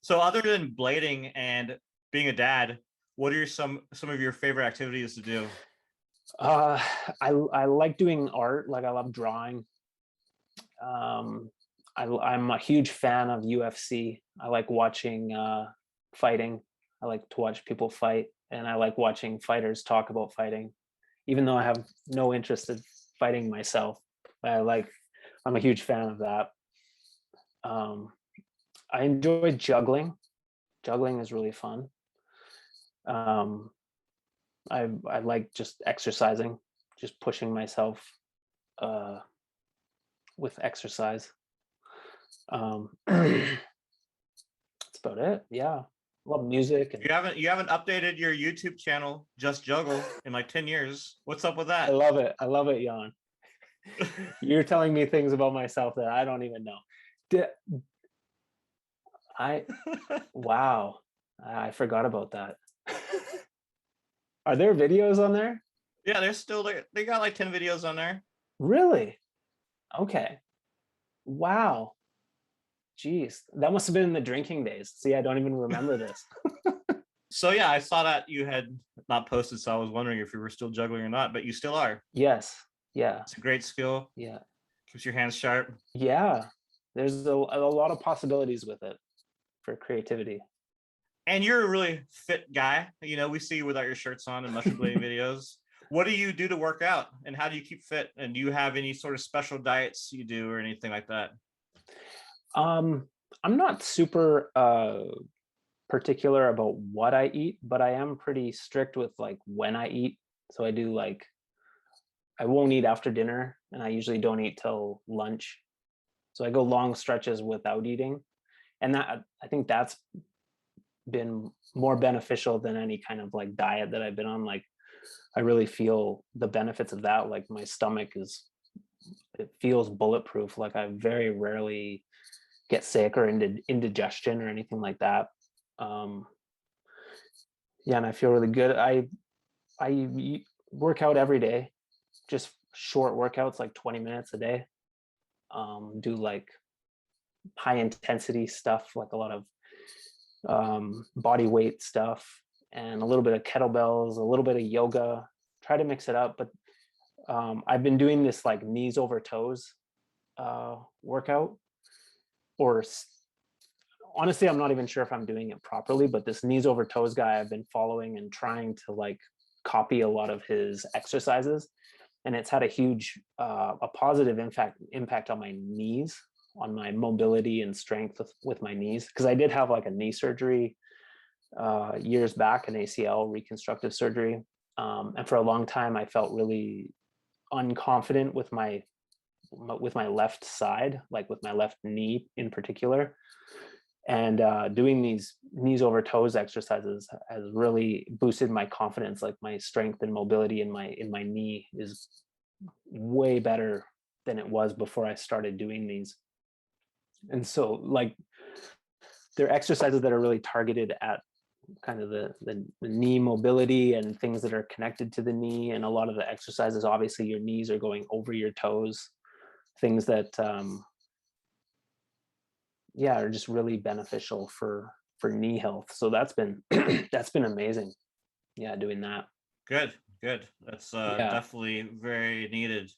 Speaker 1: So other than blading and being a dad, what are some of your favorite activities to do?
Speaker 2: I like doing art. Like I love drawing. I'm a huge fan of UFC. I like watching fighting. I like to watch people fight, and I like watching fighters talk about fighting. even though I have no interest in fighting myself. I'm a huge fan of that. I enjoy juggling. Juggling is really fun. I like just exercising, just pushing myself with exercise. That's about it. Yeah. Love music. And
Speaker 1: You haven't updated your YouTube channel, Just Juggle, in like 10 years. What's up with that?
Speaker 2: I love it. I love it, Jan. You're telling me things about myself that I don't even know. Wow. I forgot about that. Are there videos on there?
Speaker 1: Yeah, they got like 10 videos on there.
Speaker 2: Really? Okay. Wow. Jeez, that must have been in the drinking days. See, I don't even remember this.
Speaker 1: So yeah, I saw that you had not posted, so I was wondering if you were still juggling or not, but you still are.
Speaker 2: Yes. Yeah.
Speaker 1: It's a great skill.
Speaker 2: Yeah.
Speaker 1: Keeps your hands sharp.
Speaker 2: Yeah. There's a lot of possibilities with it for creativity.
Speaker 1: And you're a really fit guy. You know, we see you without your shirts on in mushroom blading videos. What do you do to work out, and how do you keep fit? And do you have any sort of special diets you do or anything like that?
Speaker 2: I'm not super particular about what I eat, but I am pretty strict with like when I eat. So I do like, I won't eat after dinner, and I usually don't eat till lunch. So I go long stretches without eating. And that, I think that's been more beneficial than any kind of like diet that I've been on. Like I really feel the benefits of that. Like my stomach it feels bulletproof. Like I very rarely get sick or indigestion or anything like that. Yeah, and I feel really good. I work out every day, just short workouts, like 20 minutes a day. Do like high intensity stuff, like a lot of body weight stuff, and a little bit of kettlebells, a little bit of yoga. Try to mix it up, but I've been doing this like knees over toes workout, or honestly, I'm not even sure if I'm doing it properly, but this knees over toes guy I've been following and trying to like copy a lot of his exercises, and it's had a huge a positive impact on my knees, on my mobility and strength with my knees, because I did have like a knee surgery years back, an ACL reconstructive surgery, and for a long time I felt really unconfident with my left side, like with my left knee in particular. And doing these knees over toes exercises has really boosted my confidence. Like my strength and mobility in my knee is way better than it was before I started doing these. And so like they're exercises that are really targeted at kind of the knee mobility and things that are connected to the knee. And a lot of the exercises, obviously your knees are going over your toes, things that are just really beneficial for knee health. So that's been that's been amazing. Yeah, doing that.
Speaker 1: Good. That's definitely very needed.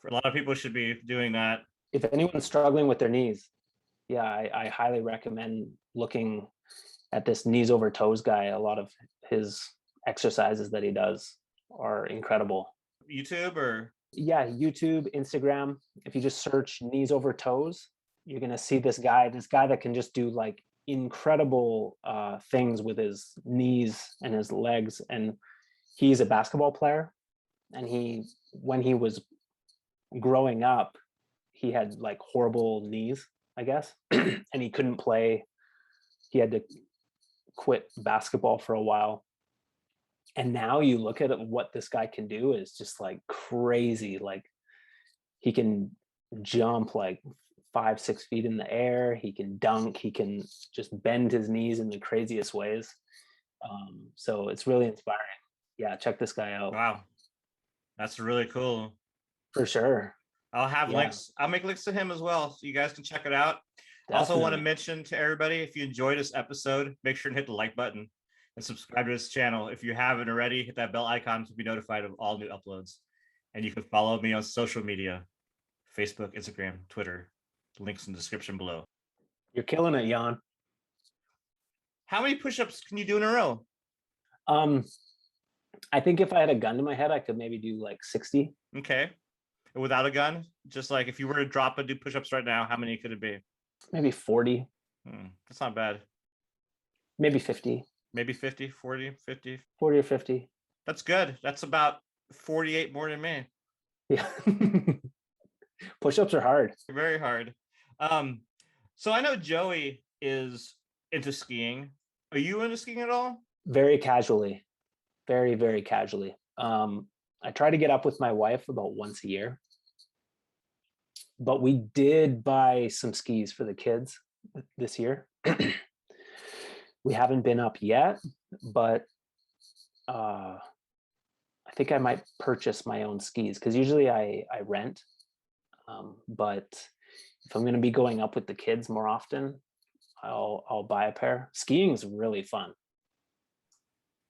Speaker 1: For a lot of people should be doing that.
Speaker 2: If anyone's struggling with their knees, I highly recommend looking at this knees over toes guy. A lot of his exercises that he does are incredible.
Speaker 1: YouTube or?
Speaker 2: Yeah, YouTube, Instagram. If you just search knees over toes, you're going to see this guy that can just do like incredible things with his knees and his legs. And he's a basketball player. And when he was growing up, he had like horrible knees, I guess, and he couldn't play. He had to quit basketball for a while. And now you look at what this guy can do is just like crazy. Like he can jump like 5-6 feet in the air. He can dunk. He can just bend his knees in the craziest ways. So it's really inspiring. Yeah, check this guy out.
Speaker 1: Wow, that's really cool.
Speaker 2: For sure.
Speaker 1: I'll have links. I'll make links to him as well, so you guys can check it out. Definitely. Also want to mention to everybody, if you enjoyed this episode, make sure to hit the like button and subscribe to this channel. If you haven't already, hit that bell icon to be notified of all new uploads. And you can follow me on social media, Facebook, Instagram, Twitter. Links in the description below.
Speaker 2: You're killing it, Jan.
Speaker 1: How many push-ups can you do in a row?
Speaker 2: I think if I had a gun to my head, I could maybe do like 60.
Speaker 1: Okay. Without a gun, just like if you were to drop and do push-ups right now, how many could it be?
Speaker 2: Maybe 40.
Speaker 1: That's not bad.
Speaker 2: Maybe 50.
Speaker 1: Maybe 50, 40, 50.
Speaker 2: 40 or 50.
Speaker 1: That's good. That's about 48 more than me.
Speaker 2: Yeah. Push-ups are hard.
Speaker 1: Very hard. So I know Joey is into skiing. Are you into skiing at all?
Speaker 2: Very casually. Very, very casually. I try to get up with my wife about once a year. But we did buy some skis for the kids this year. We haven't been up yet, but I think I might purchase my own skis because usually I rent. But if I'm going to be going up with the kids more often, I'll buy a pair. Skiing is really fun.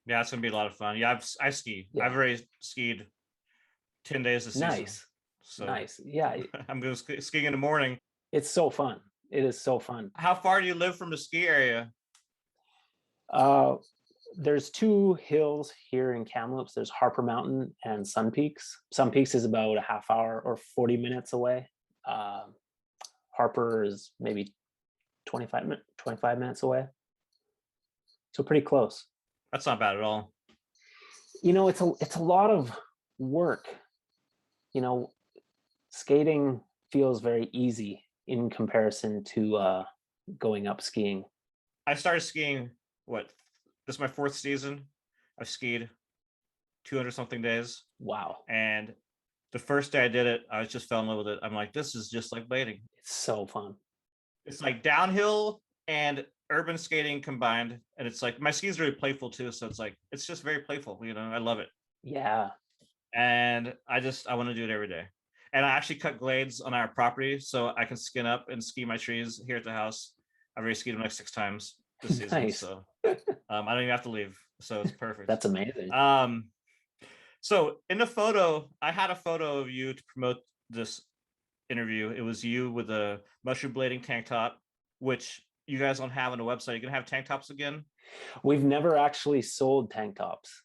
Speaker 1: Yeah, it's gonna be a lot of fun. Yeah, I ski. Yeah. I've already skied 10 days this season.
Speaker 2: Nice. So nice. Yeah.
Speaker 1: I'm going skiing in the morning.
Speaker 2: It's so fun. It is so fun.
Speaker 1: How far do you live from the ski area?
Speaker 2: There's two hills here in Kamloops. There's Harper Mountain and Sun Peaks. Sun Peaks is about a half hour or 40 minutes away. Harper is maybe 25 minutes away. So pretty close.
Speaker 1: That's not bad at all.
Speaker 2: You know, it's a lot of work. You know, skating feels very easy in comparison to going up skiing.
Speaker 1: I started skiing, this is my 4th season. I've skied 200 something days.
Speaker 2: Wow.
Speaker 1: And the first day I did it, I just fell in love with it. I'm like, this is just like blading.
Speaker 2: It's so fun.
Speaker 1: It's like downhill and urban skating combined. And it's like, my skis are really playful too. So it's like, it's just very playful. You know, I love it.
Speaker 2: Yeah.
Speaker 1: And I want to do it every day. And I actually cut glades on our property so I can skin up and ski my trees here at the house. I've already skied them like 6 times this season. Nice. So I don't even have to leave. So it's perfect.
Speaker 2: That's amazing.
Speaker 1: So in the photo, I had a photo of you to promote this interview. It was you with a mushroom blading tank top, which you guys don't have on the website. You're going to have tank tops again?
Speaker 2: We've never actually sold tank tops.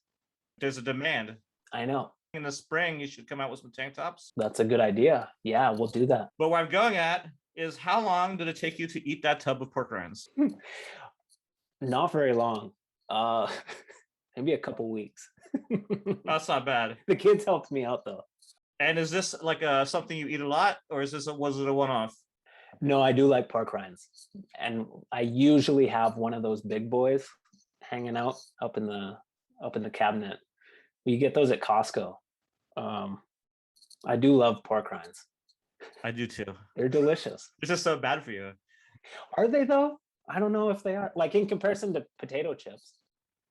Speaker 1: There's a demand.
Speaker 2: I know.
Speaker 1: In the spring, you should come out with some tank tops.
Speaker 2: That's a good idea. Yeah, we'll do that.
Speaker 1: But what I'm going at is, how long did it take you to eat that tub of pork rinds?
Speaker 2: Not very long. Maybe a couple weeks.
Speaker 1: That's not bad.
Speaker 2: The kids helped me out though.
Speaker 1: And is this like something you eat a lot, or was it a one-off?
Speaker 2: No, I do like pork rinds, and I usually have one of those big boys hanging out up in the cabinet. You get those at Costco. I do love pork rinds.
Speaker 1: I do too.
Speaker 2: They're delicious.
Speaker 1: It's just so bad for you.
Speaker 2: Are they though? I don't know if they are. Like in comparison to potato chips.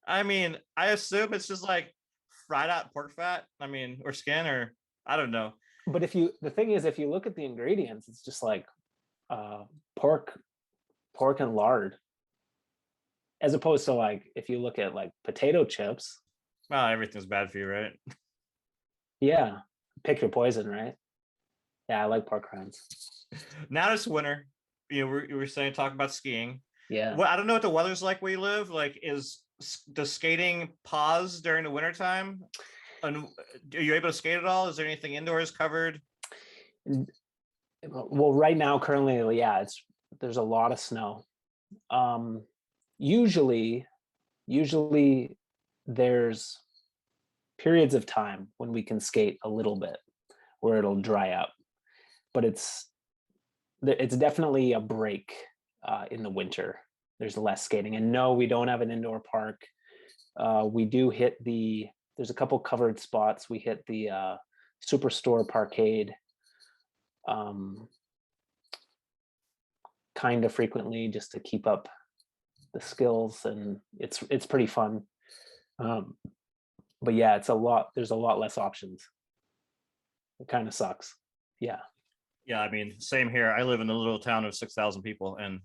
Speaker 1: I mean, I assume it's just like fried out pork fat. I mean, or skin, or I don't know.
Speaker 2: But the thing is, if you look at the ingredients, it's just like pork and lard. As opposed to like, if you look at like potato chips.
Speaker 1: Well, everything's bad for you, right?
Speaker 2: Yeah. Pick your poison, right? Yeah, I like pork rinds.
Speaker 1: Now it's winter. You know, we were saying, talking about skiing.
Speaker 2: Yeah.
Speaker 1: Well, I don't know what the weather's like where you live. Like, does skating pause during the wintertime? And are you able to skate at all? Is there anything indoors covered?
Speaker 2: Well, right now, currently, yeah, there's a lot of snow. Usually there's periods of time when we can skate a little bit where it'll dry up, but it's definitely a break in the winter. There's less skating, and no, we don't have an indoor park. We do hit there's a couple covered spots. We hit the Superstore Parkade kind of frequently just to keep up the skills, and it's pretty fun. But yeah, there's a lot less options. It kind of sucks. Yeah.
Speaker 1: Yeah, I mean, same here. I live in a little town of 6,000 people, and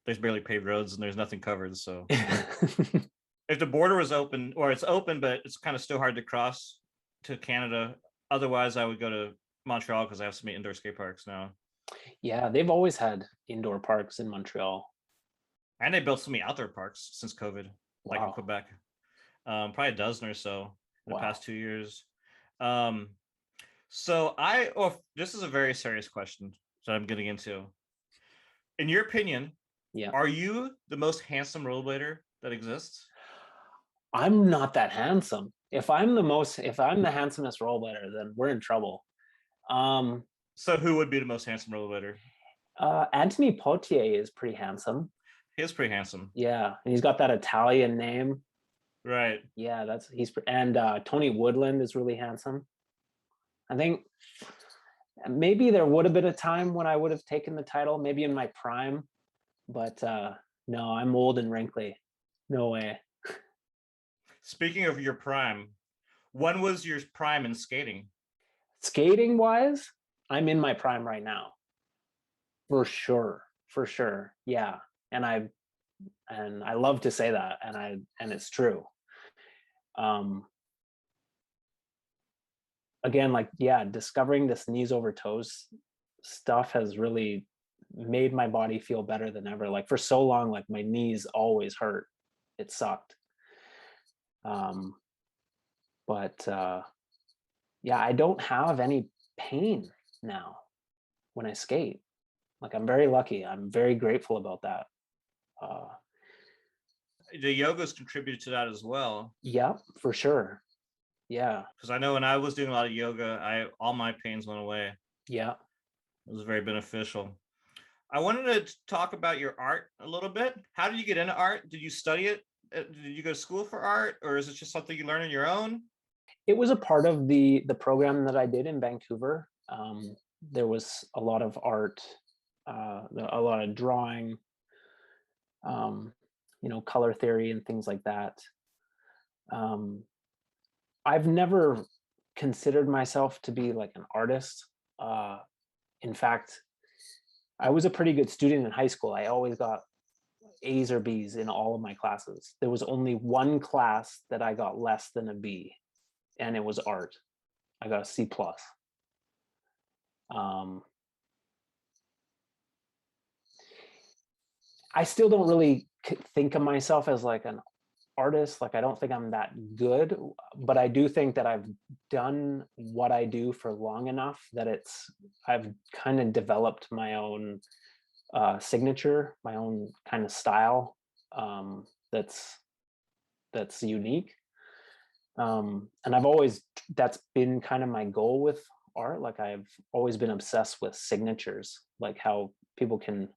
Speaker 1: there's barely paved roads and there's nothing covered. So if the border was open, or it's open, but it's kind of still hard to cross to Canada. Otherwise, I would go to Montreal because I have so many indoor skate parks now.
Speaker 2: Yeah, they've always had indoor parks in Montreal.
Speaker 1: And they built so many outdoor parks since COVID, like in Quebec. probably a dozen or so in the
Speaker 2: Wow.
Speaker 1: past 2 years. Um, this is a very serious question that I'm getting into. In your opinion,
Speaker 2: Yeah.
Speaker 1: are you the most handsome rollerblader that exists?
Speaker 2: I'm not that handsome. If I'm the handsomest rollerblader, then we're in trouble. Um,
Speaker 1: So who would be the most handsome rollerblader?
Speaker 2: Anthony Potier is pretty handsome.
Speaker 1: He's pretty handsome.
Speaker 2: Yeah, and he's got that Italian name.
Speaker 1: Right.
Speaker 2: Yeah, and Tony Woodland is really handsome. I think maybe there would have been a time when I would have taken the title, maybe in my prime, but no, I'm old and wrinkly. No way.
Speaker 1: Speaking of your prime, when was your prime in skating?
Speaker 2: Skating wise, I'm in my prime right now. For sure. For sure. Yeah. And I love to say that, and it's true. Again, like, yeah, discovering this knees over toes stuff has really made my body feel better than ever. Like for so long, like my knees always hurt. It sucked. But yeah, I don't have any pain now when I skate. Like I'm very lucky. I'm very grateful about that.
Speaker 1: The yoga's contributed to that as well.
Speaker 2: Yeah, for sure. Yeah.
Speaker 1: Because I know when I was doing a lot of yoga, all my pains went away.
Speaker 2: Yeah.
Speaker 1: It was very beneficial. I wanted to talk about your art a little bit. How did you get into art? Did you study it? Did you go to school for art, or is it just something you learn on your own?
Speaker 2: It was a part of the program that I did in Vancouver. There was a lot of art, a lot of drawing, color theory and things like that. I've never considered myself to be like an artist. In fact, I was a pretty good student in high school. I always got A's or B's in all of my classes. There was only one class that I got less than a B, and it was art. I got a C plus. I still don't really think of myself as like an artist. Like I don't think I'm that good, but I do think that I've done what I do for long enough that I've kind of developed my own signature, my own kind of style, that's unique. And that's been kind of my goal with art. Like I've always been obsessed with signatures, like how people can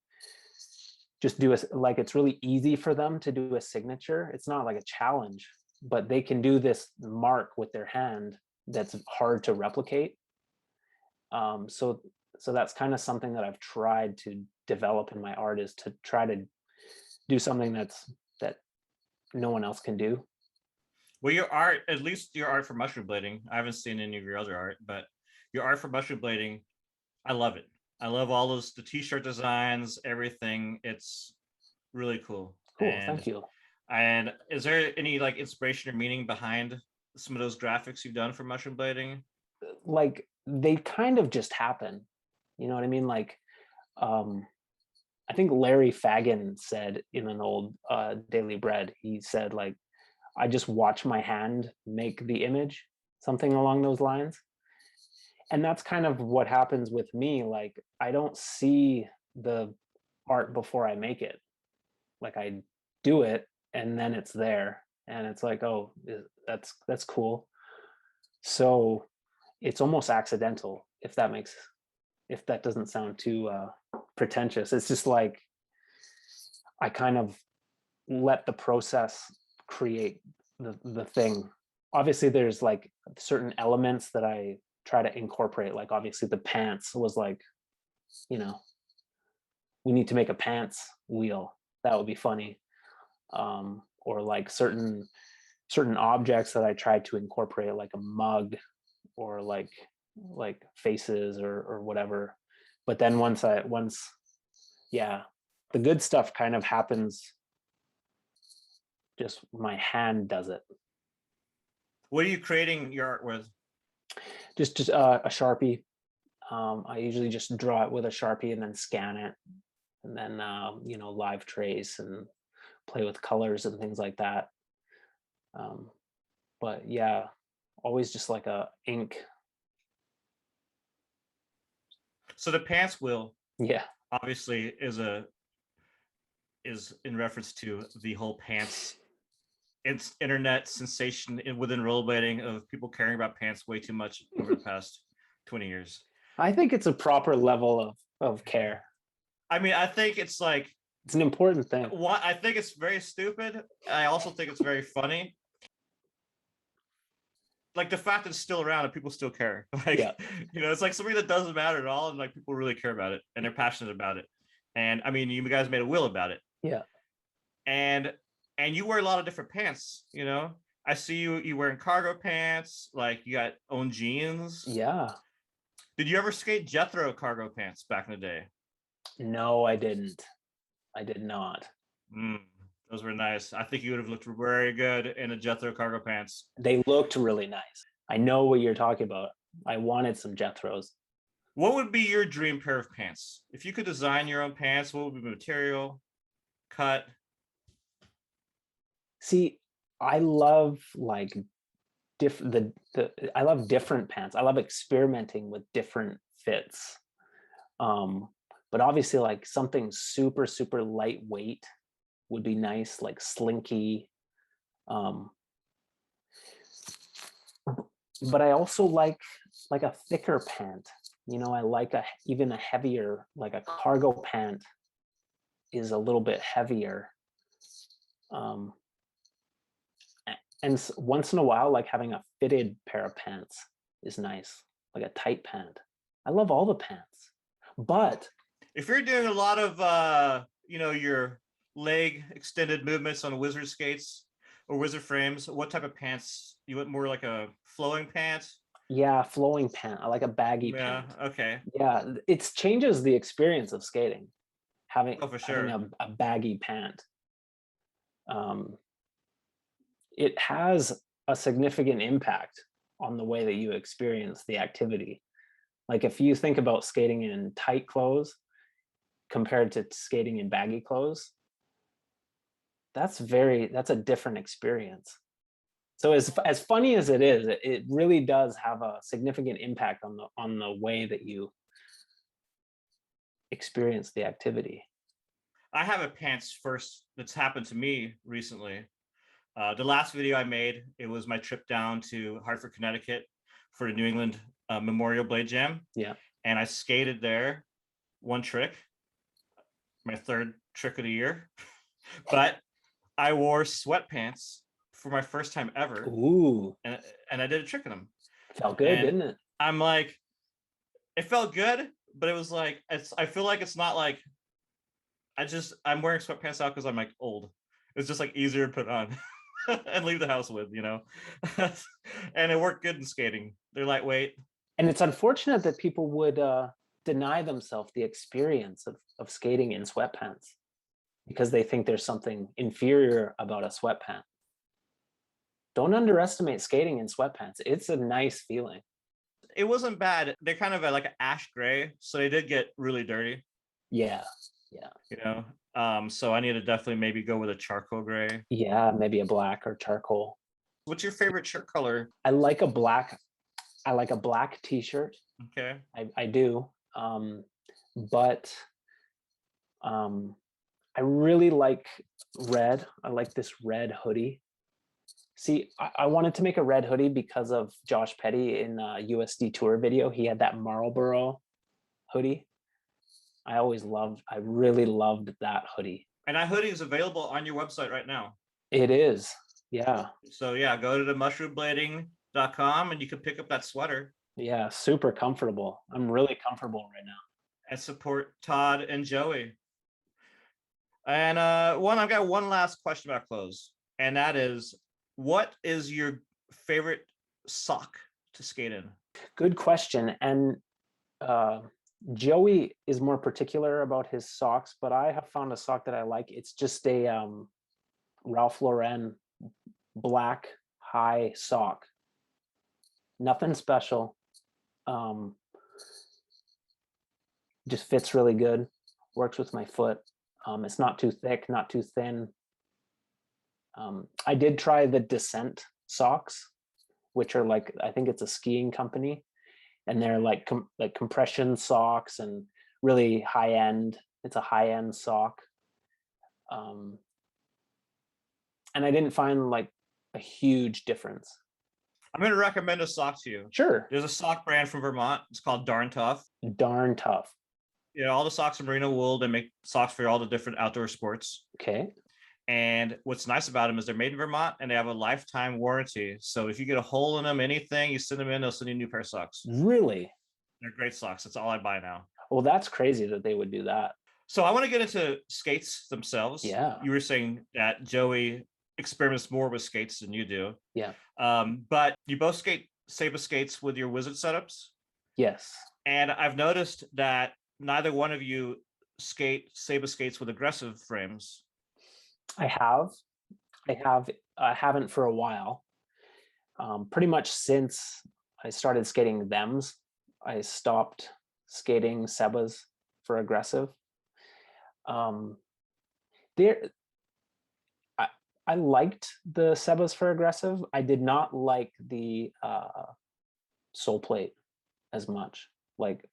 Speaker 2: just like it's really easy for them to do a signature. It's not like a challenge, but they can do this mark with their hand that's hard to replicate. So that's kind of something that I've tried to develop in my art, is to try to do something that no one else can do.
Speaker 1: Well, your art, at least your art for mushroom blading, I haven't seen any of your other art, but your art for mushroom blading, I love it. I love all the t-shirt designs, everything. It's really cool.
Speaker 2: Cool, thank you.
Speaker 1: And is there any like inspiration or meaning behind some of those graphics you've done for mushroom blading?
Speaker 2: Like they kind of just happen. You know what I mean? Like I think Larry Fagin said in an old Daily Bread, he said like, I just watch my hand make the image, something along those lines. And that's kind of what happens with me. Like I don't see the art before I make it. Like I do it and then it's there and it's like, oh, that's cool. So it's almost accidental, if that doesn't sound too pretentious. It's just like I kind of let the process create the thing. Obviously there's like certain elements that I try to incorporate. Like obviously the pants was like, we need to make a pants wheel. That would be funny. Or like certain objects that I tried to incorporate, like a mug or like faces or whatever. But then once the good stuff kind of happens, just my hand does it.
Speaker 1: What are you creating your art with?
Speaker 2: Just a Sharpie. I usually just draw it with a Sharpie and then scan it, and then live trace and play with colors and things like that. But yeah, always just like a ink.
Speaker 1: So the pants wheel
Speaker 2: Yeah.
Speaker 1: obviously is in reference to the whole pants it's internet sensation within rollerblading of people caring about pants way too much over the past 20 years.
Speaker 2: I think it's a proper level of care.
Speaker 1: I mean, I think it's like
Speaker 2: It's an important thing.
Speaker 1: I think it's very stupid. I also think it's very funny. Like the fact that it's still around and people still care. Like,
Speaker 2: Yeah.
Speaker 1: It's like something that doesn't matter at all, and like people really care about it and they're passionate about it. And I mean, you guys made a wheel about it.
Speaker 2: Yeah.
Speaker 1: And you wear a lot of different pants. I see you wearing cargo pants. Like you got own jeans.
Speaker 2: Yeah.
Speaker 1: Did you ever skate Jethro cargo pants back in the day?
Speaker 2: No, I didn't. I did not.
Speaker 1: Those were nice. I think you would have looked very good in a Jethro cargo pants.
Speaker 2: They looked really nice. I know what you're talking about. I wanted some Jethros.
Speaker 1: What would be your dream pair of pants? If you could design your own pants, what would be the material, cut?
Speaker 2: See, I love like I love different pants. I love experimenting with different fits. But obviously like something super, super lightweight would be nice, like slinky. But I also like a thicker pant. I like even a heavier, like a cargo pant is a little bit heavier. And once in a while, like having a fitted pair of pants is nice, like a tight pant. I love all the pants, but
Speaker 1: if you're doing a lot of your leg extended movements on wizard skates or wizard frames, what type of pants? You want more like a flowing pant?
Speaker 2: Yeah, flowing pant. I like a baggy pant.
Speaker 1: Okay.
Speaker 2: Yeah, it changes the experience of skating. Having
Speaker 1: for sure.
Speaker 2: having a baggy pant. It has a significant impact on the way that you experience the activity. Like if you think about skating in tight clothes compared to skating in baggy clothes, that's a different experience. So as funny as it is, it really does have a significant impact on the way that you experience the activity.
Speaker 1: I have a pants first that's happened to me recently. The last video I made, it was my trip down to Hartford, Connecticut for the New England Memorial Blade Jam.
Speaker 2: Yeah.
Speaker 1: And I skated there, one trick, my third trick of the year. But I wore sweatpants for my first time ever.
Speaker 2: Ooh.
Speaker 1: And I did a trick in them.
Speaker 2: Felt good, didn't it?
Speaker 1: I'm like, it felt good, but it was like, I feel like it's not like, I'm wearing sweatpants out because I'm like old. It's just like easier to put on and leave the house with, and it worked good in skating. They're lightweight.
Speaker 2: And it's unfortunate that people would deny themselves the experience of skating in sweatpants because they think there's something inferior about a sweatpant. Don't underestimate skating in sweatpants. It's a nice feeling.
Speaker 1: It wasn't bad. They're kind of like an ash gray, so they did get really dirty.
Speaker 2: Yeah.
Speaker 1: So I need to definitely maybe go with a charcoal gray.
Speaker 2: Yeah, maybe a black or charcoal.
Speaker 1: What's your favorite shirt color?
Speaker 2: I like a black t-shirt.
Speaker 1: Okay.
Speaker 2: I do. But I really like red. I like this red hoodie. See, I wanted to make a red hoodie because of Josh Petty in the USD Tour video. He had that Marlboro hoodie. I really loved that hoodie.
Speaker 1: And that hoodie is available on your website right now.
Speaker 2: It is, yeah.
Speaker 1: So yeah, go to the mushroomblading.com and you can pick up that sweater.
Speaker 2: Yeah, super comfortable. I'm really comfortable right now.
Speaker 1: And support Todd and Joey. And I've got one last question about clothes. And that is, what is your favorite sock to skate in?
Speaker 2: Good question. And Joey is more particular about his socks, but I have found a sock that I like. It's just a Ralph Lauren black high sock. Nothing special. Just fits really good. Works with my foot. It's not too thick, not too thin. I did try the Descent socks, which are like, I think it's a skiing company, and they're like like compression socks and really high end. It's a high end sock. And I didn't find like a huge difference.
Speaker 1: I'm going to recommend a sock to you.
Speaker 2: Sure.
Speaker 1: There's a sock brand from Vermont. It's called Darn Tough.
Speaker 2: Darn Tough.
Speaker 1: Yeah, all the socks are merino wool. They make socks for all the different outdoor sports.
Speaker 2: Okay.
Speaker 1: And what's nice about them is they're made in Vermont and they have a lifetime warranty. So if you get a hole in them, anything, you send them in, they'll send you a new pair of socks.
Speaker 2: Really?
Speaker 1: They're great socks. That's all I buy now.
Speaker 2: Well, that's crazy that they would do that.
Speaker 1: So I want to get into skates themselves.
Speaker 2: Yeah.
Speaker 1: You were saying that Joey experiments more with skates than you do.
Speaker 2: Yeah.
Speaker 1: But you both skate Seba Skates with your Wizard setups.
Speaker 2: Yes.
Speaker 1: And I've noticed that neither one of you skate Seba Skates with aggressive frames.
Speaker 2: I haven't for a while. Pretty much since I started skating thems, I stopped skating Sebas for aggressive. I liked the Sebas for aggressive. I did not like the sole plate as much. Like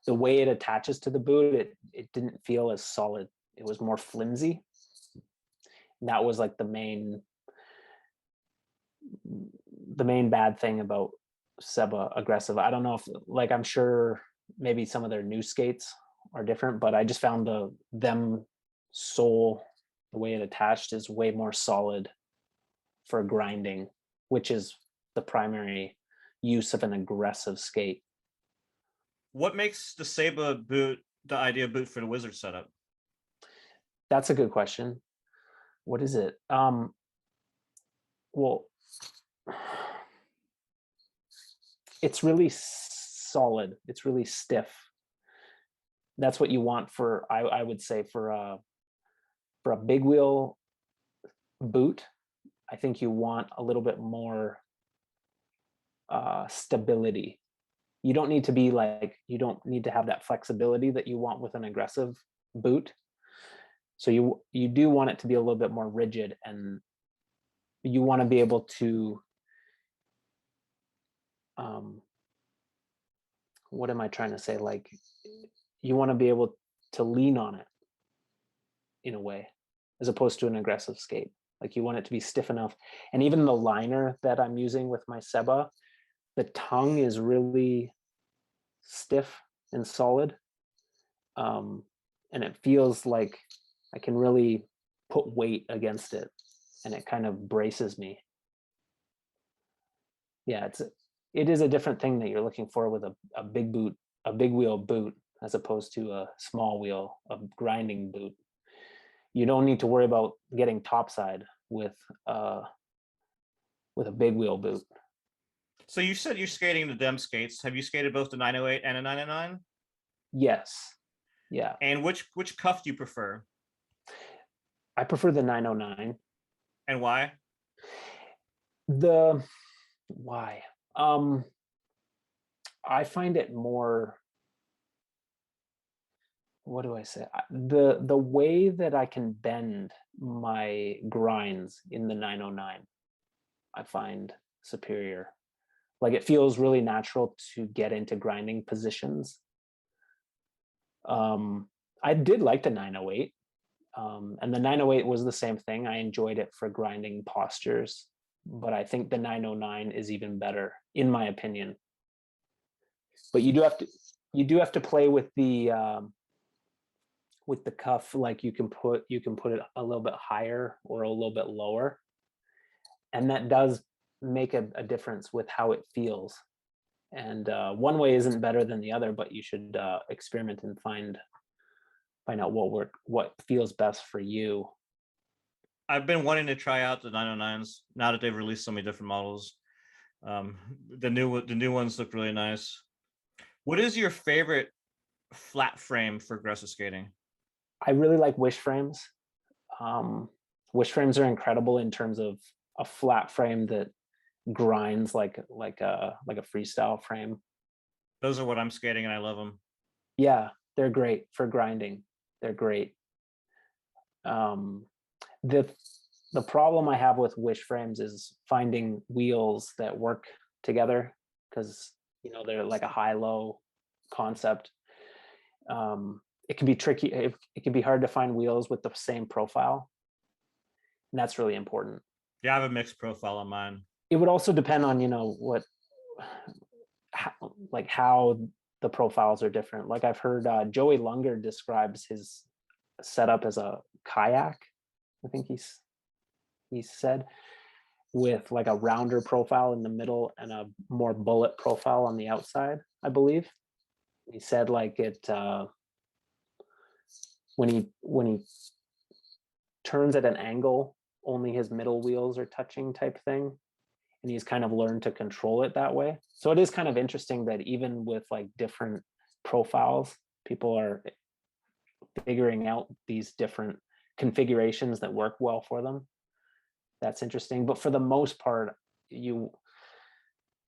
Speaker 2: the way it attaches to the boot, it didn't feel as solid. It was more flimsy. And that was like the main bad thing about Seba aggressive. I don't know if, like, I'm sure maybe some of their new skates are different, but I just found them sole, the way it attached is way more solid for grinding, which is the primary use of an aggressive skate.
Speaker 1: What makes the Seba boot the ideal boot for the Wizard setup?
Speaker 2: That's a good question. What is it? Well, it's really solid. It's really stiff. That's what you want for, I would say, for a big wheel boot. I think you want a little bit more stability. You don't need to have that flexibility that you want with an aggressive boot. So you do want it to be a little bit more rigid, and you want to be able to what am I trying to say? Like, you want to be able to lean on it in a way, as opposed to an aggressive skate. Like, you want it to be stiff enough. And even the liner that I'm using with my Seba, the tongue is really stiff and solid. And it feels like I can really put weight against it, and it kind of braces me. Yeah, it is a different thing that you're looking for with a big boot, a big wheel boot, as opposed to a small wheel, a grinding boot. You don't need to worry about getting topside with a big wheel boot.
Speaker 1: So you said you're skating the Dem skates. Have you skated both the 908 and a 909?
Speaker 2: Yes. Yeah.
Speaker 1: And which cuff do you prefer?
Speaker 2: I prefer the 909.
Speaker 1: And why?
Speaker 2: Why? I find it more, what do I say? The way that I can bend my grinds in the 909, I find superior. Like, it feels really natural to get into grinding positions. I did like the 908. And the 908 was the same thing. I enjoyed it for grinding postures, but I think the 909 is even better, in my opinion. But you do have to play with the cuff. Like, you can put it a little bit higher or a little bit lower, and that does make a difference with how it feels. And one way isn't better than the other, but you should experiment and find out what feels best for you.
Speaker 1: I've been wanting to try out the 909s now that they've released so many different models. The new ones look really nice. What is your favorite flat frame for aggressive skating?
Speaker 2: I really like wish frames. Wish frames are incredible in terms of a flat frame that grinds like a freestyle frame.
Speaker 1: Those are what I'm skating, and I love them.
Speaker 2: Yeah, they're great for grinding. They're great. The the problem I have with wish frames is finding wheels that work together, because they're like a high-low concept. It can be tricky. It can be hard to find wheels with the same profile, and that's really important.
Speaker 1: Yeah, I have a mixed profile on mine.
Speaker 2: It would also depend on how the profiles are different. Like I've heard Joey Lunger describes his setup as a kayak. I think he said, with like a rounder profile in the middle and a more bullet profile on the outside, I believe. He said like it when he turns at an angle, only his middle wheels are touching type thing, and he's kind of learned to control it that way. So it is kind of interesting that even with like different profiles, people are figuring out these different configurations that work well for them. That's interesting. But for the most part, you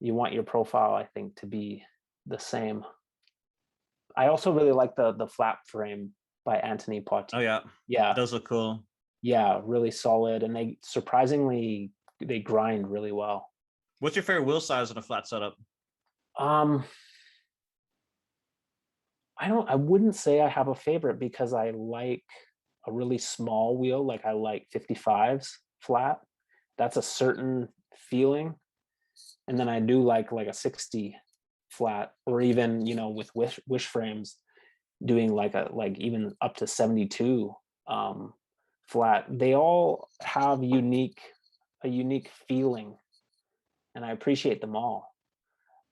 Speaker 2: want your profile, I think, to be the same. I also really like the flap frame by Anthony Potti.
Speaker 1: Oh yeah.
Speaker 2: Yeah.
Speaker 1: Those look cool.
Speaker 2: Yeah, really solid. And they surprisingly, they grind really well.
Speaker 1: What's your favorite wheel size in a flat setup?
Speaker 2: I wouldn't say I have a favorite, because I like a really small wheel. Like I like 55s flat. That's a certain feeling. And then I do like a 60 flat, or even, with wish frames, doing like even up to 72 flat. They all have a unique feeling, and I appreciate them all.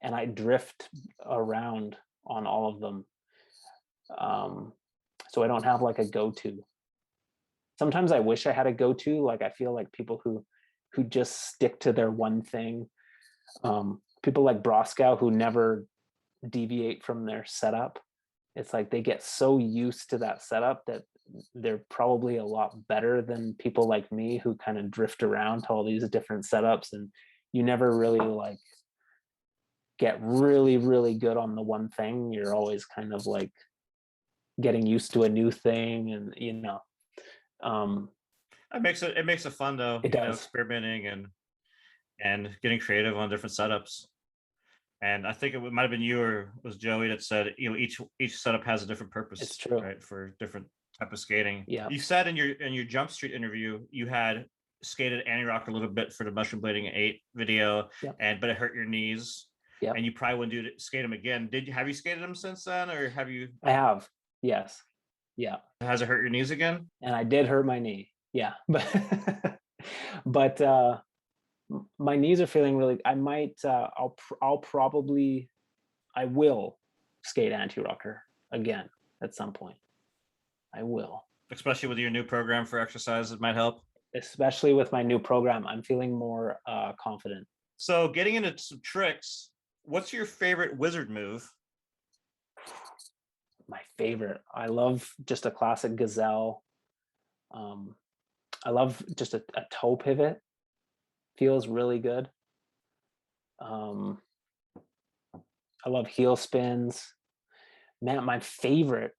Speaker 2: And I drift around on all of them. So I don't have like a go-to. Sometimes I wish I had a go-to. Like I feel like people who just stick to their one thing. People like Broskow, who never deviate from their setup. It's like they get so used to that setup that they're probably a lot better than people like me, who kind of drift around to all these different setups, and you never really like get really, really good on the one thing. You're always kind of like getting used to a new thing, and
Speaker 1: it makes it fun though.
Speaker 2: It does.
Speaker 1: Experimenting and getting creative on different setups. And I think it might have been you, or it was Joey, that said, each setup has a different purpose.
Speaker 2: It's true,
Speaker 1: right? For different type of skating.
Speaker 2: Yeah.
Speaker 1: You said in your Jump Street interview, you had skated anti-rock a little bit for the Mushroom Blading 8 video, but it hurt your knees. Yeah. And you probably wouldn't skate them again. Have you skated them since then, or have you?
Speaker 2: I have. Yes. Yeah.
Speaker 1: Has it hurt your knees again?
Speaker 2: And I did hurt my knee. Yeah. But my knees are feeling really. I might. I will skate anti-rocker again at some point. I will.
Speaker 1: Especially with your new program for exercise, it might help.
Speaker 2: Especially with my new program, I'm feeling more confident.
Speaker 1: So getting into some tricks, what's your favorite wizard move?
Speaker 2: My favorite. I love just a classic gazelle. I love just a toe pivot. Feels really good. I love heel spins. Man, my favorite.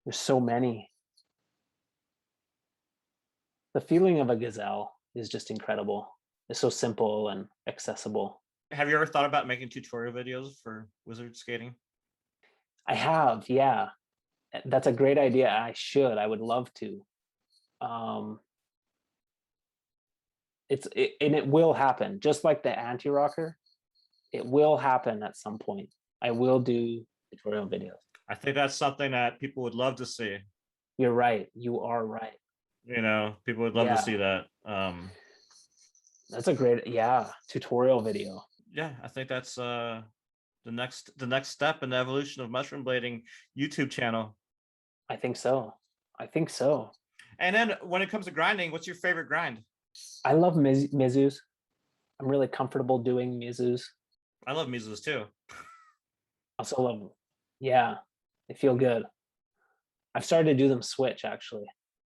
Speaker 2: There's so many. The feeling of a gazelle is just incredible. It's so simple and accessible.
Speaker 1: Have you ever thought about making tutorial videos for wizard skating?
Speaker 2: I have, yeah. That's a great idea. I would love to. It will happen. Just like the anti-rocker, it will happen at some point. I will do tutorial videos.
Speaker 1: I think that's something that people would love to see.
Speaker 2: You're right. You are right.
Speaker 1: People would love to see that.
Speaker 2: That's a great, tutorial video.
Speaker 1: Yeah, I think that's the next step in the evolution of Mushroom Blading YouTube channel.
Speaker 2: I think so.
Speaker 1: And then when it comes to grinding, what's your favorite grind?
Speaker 2: I love Mizus. I'm really comfortable doing Mizus.
Speaker 1: I love Mizus too.
Speaker 2: Also love them. Yeah, they feel good. I've started to do them switch actually,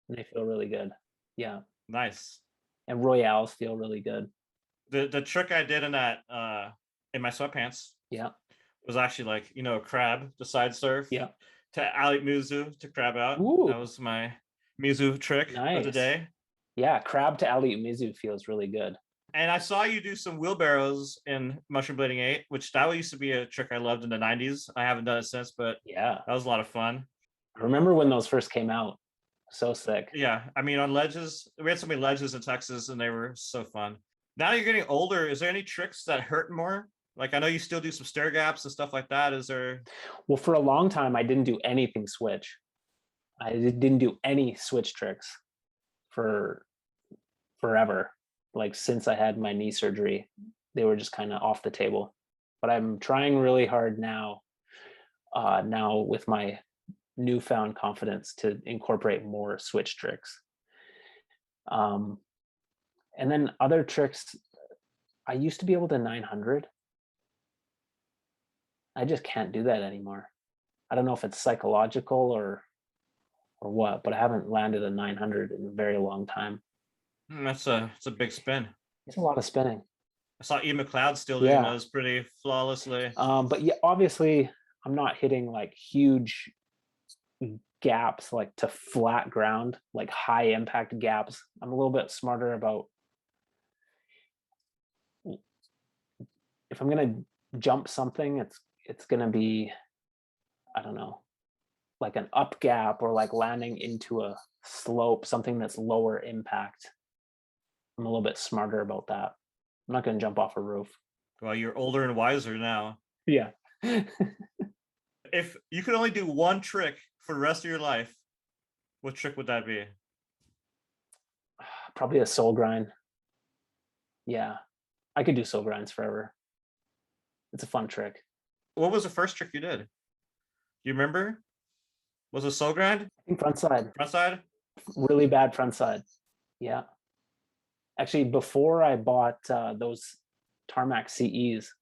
Speaker 2: and they feel really good. Yeah.
Speaker 1: Nice.
Speaker 2: And Royales feel really good.
Speaker 1: The trick I did in that in my sweatpants, was actually like a crab to side surf, to alley Mizu to crab out. Ooh. That was my Mizu trick of the day.
Speaker 2: Yeah, crab to alley umizu feels really good.
Speaker 1: And I saw you do some wheelbarrows in Mushroom Blading 8, which that used to be a trick I loved in the 90s. I haven't done it since, but
Speaker 2: Yeah.
Speaker 1: that was a lot of fun.
Speaker 2: I remember when those first came out. So sick.
Speaker 1: Yeah. I mean, on ledges, we had so many ledges in Texas and they were so fun. Now you're getting older. Is there any tricks that hurt more? Like, I know you still do some stair gaps and stuff like that. Is there?
Speaker 2: Well, for a long time, I didn't do anything switch. I didn't do any switch tricks for forever. Like since I had my knee surgery, they were just kind of off the table. But I'm trying really hard now with my newfound confidence to incorporate more switch tricks. And then other tricks, I used to be able to 900. I just can't do that anymore. I don't know if it's psychological or what, but I haven't landed a 900 in a very long time.
Speaker 1: It's a big spin.
Speaker 2: It's a lot of spinning.
Speaker 1: I saw E. McLeod still doing those pretty flawlessly.
Speaker 2: But yeah, obviously I'm not hitting like huge gaps like to flat ground, like high impact gaps. I'm a little bit smarter about if I'm gonna jump something, it's gonna be, I don't know, like an up gap or like landing into a slope, something that's lower impact. I'm a little bit smarter about that. I'm not going to jump off a roof.
Speaker 1: Well, you're older and wiser now.
Speaker 2: Yeah.
Speaker 1: If you could only do one trick for the rest of your life, what trick would that be?
Speaker 2: Probably a soul grind. Yeah. I could do soul grinds forever. It's a fun trick.
Speaker 1: What was the first trick you did? Do you remember? Was it soul grind?
Speaker 2: I think front side.
Speaker 1: Front side?
Speaker 2: Really bad front side. Yeah. Actually, before I bought those Tarmac CEs,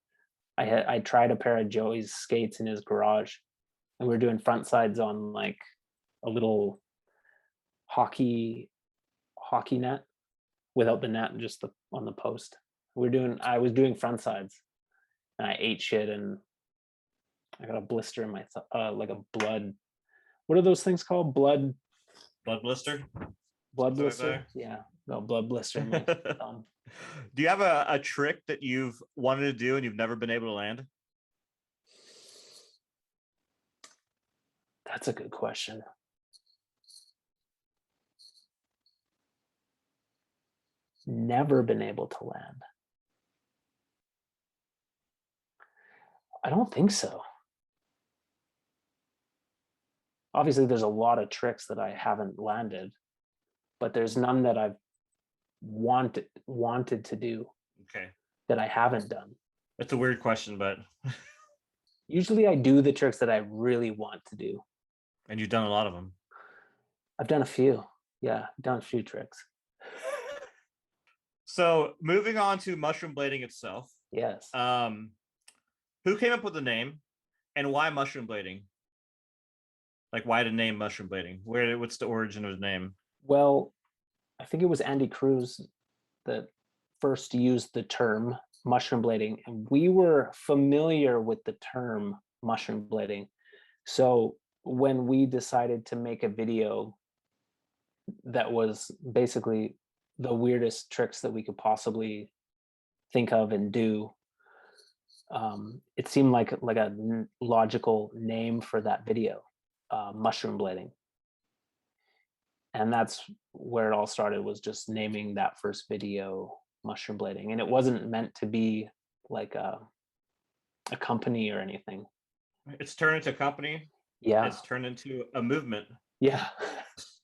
Speaker 2: I tried a pair of Joey's skates in his garage, and we were doing front sides on like a little hockey net without the net, just on the post. I was doing front sides, and I ate shit, and I got a blister in my like a blood. What are those things called? Blood
Speaker 1: blister.
Speaker 2: Blood blister. Yeah, no blood blister in my thumb.
Speaker 1: Do you have a trick that you've wanted to do and you've never been able to land?
Speaker 2: That's a good question. Never been able to land. I don't think so. Obviously, there's a lot of tricks that I haven't landed, but there's none that I've wanted to do.
Speaker 1: Okay.
Speaker 2: That I haven't done.
Speaker 1: It's a weird question, but
Speaker 2: usually I do the tricks that I really want to do.
Speaker 1: And you've done a lot of them.
Speaker 2: I've done a few. Yeah, I've done a few tricks.
Speaker 1: So moving on to mushroom blading itself.
Speaker 2: Yes.
Speaker 1: Who came up with the name and why mushroom blading? Like, why the name mushroom blading? What's the origin of the name?
Speaker 2: Well, I think it was Andy Cruz that first used the term mushroom blading, and we were familiar with the term mushroom blading. So when we decided to make a video that was basically the weirdest tricks that we could possibly think of and do, it seemed like a logical name for that video, mushroom blading. And that's where it all started, was just naming that first video mushroom blading. And it wasn't meant to be like a company or anything.
Speaker 1: It's turned into a company.
Speaker 2: Yeah.
Speaker 1: It's turned into a movement.
Speaker 2: Yeah.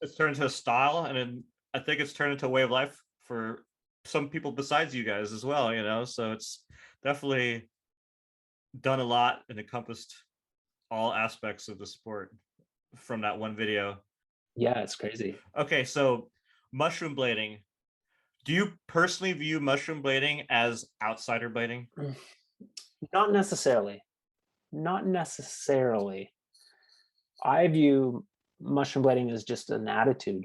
Speaker 1: It's turned into a style, and I think it's turned into a way of life for some people besides you guys as well, you know? So it's definitely done a lot and encompassed all aspects of the sport from that one video.
Speaker 2: Yeah, it's crazy.
Speaker 1: Okay, so mushroom blading. Do you personally view mushroom blading as outsider blading?
Speaker 2: Not necessarily. Not necessarily. I view mushroom blading as just an attitude.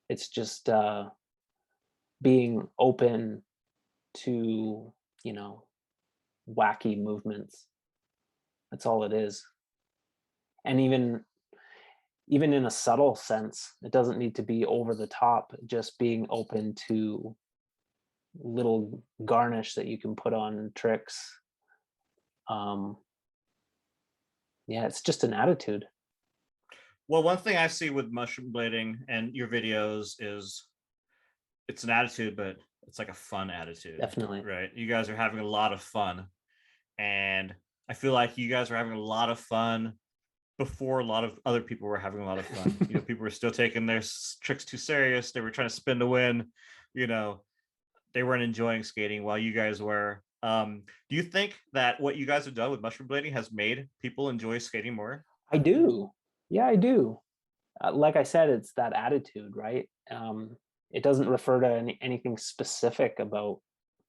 Speaker 2: It's just being open to, wacky movements. That's all it is. And even even in a subtle sense. It doesn't need to be over the top, just being open to little garnish that you can put on tricks. Yeah, it's just an attitude.
Speaker 1: Well, one thing I see with mushroom blading and your videos is it's an attitude, but it's like a fun attitude.
Speaker 2: Definitely.
Speaker 1: Right? You guys are having a lot of fun. And I feel like you guys are having a lot of fun before a lot of other people were having a lot of fun. People were still taking their tricks too serious. They were trying to spin to win. They weren't enjoying skating while you guys were. Do you think that what you guys have done with mushroom blading has made people enjoy skating more?
Speaker 2: I do. Yeah, I do. Like I said, it's that attitude, right? It doesn't refer to anything specific about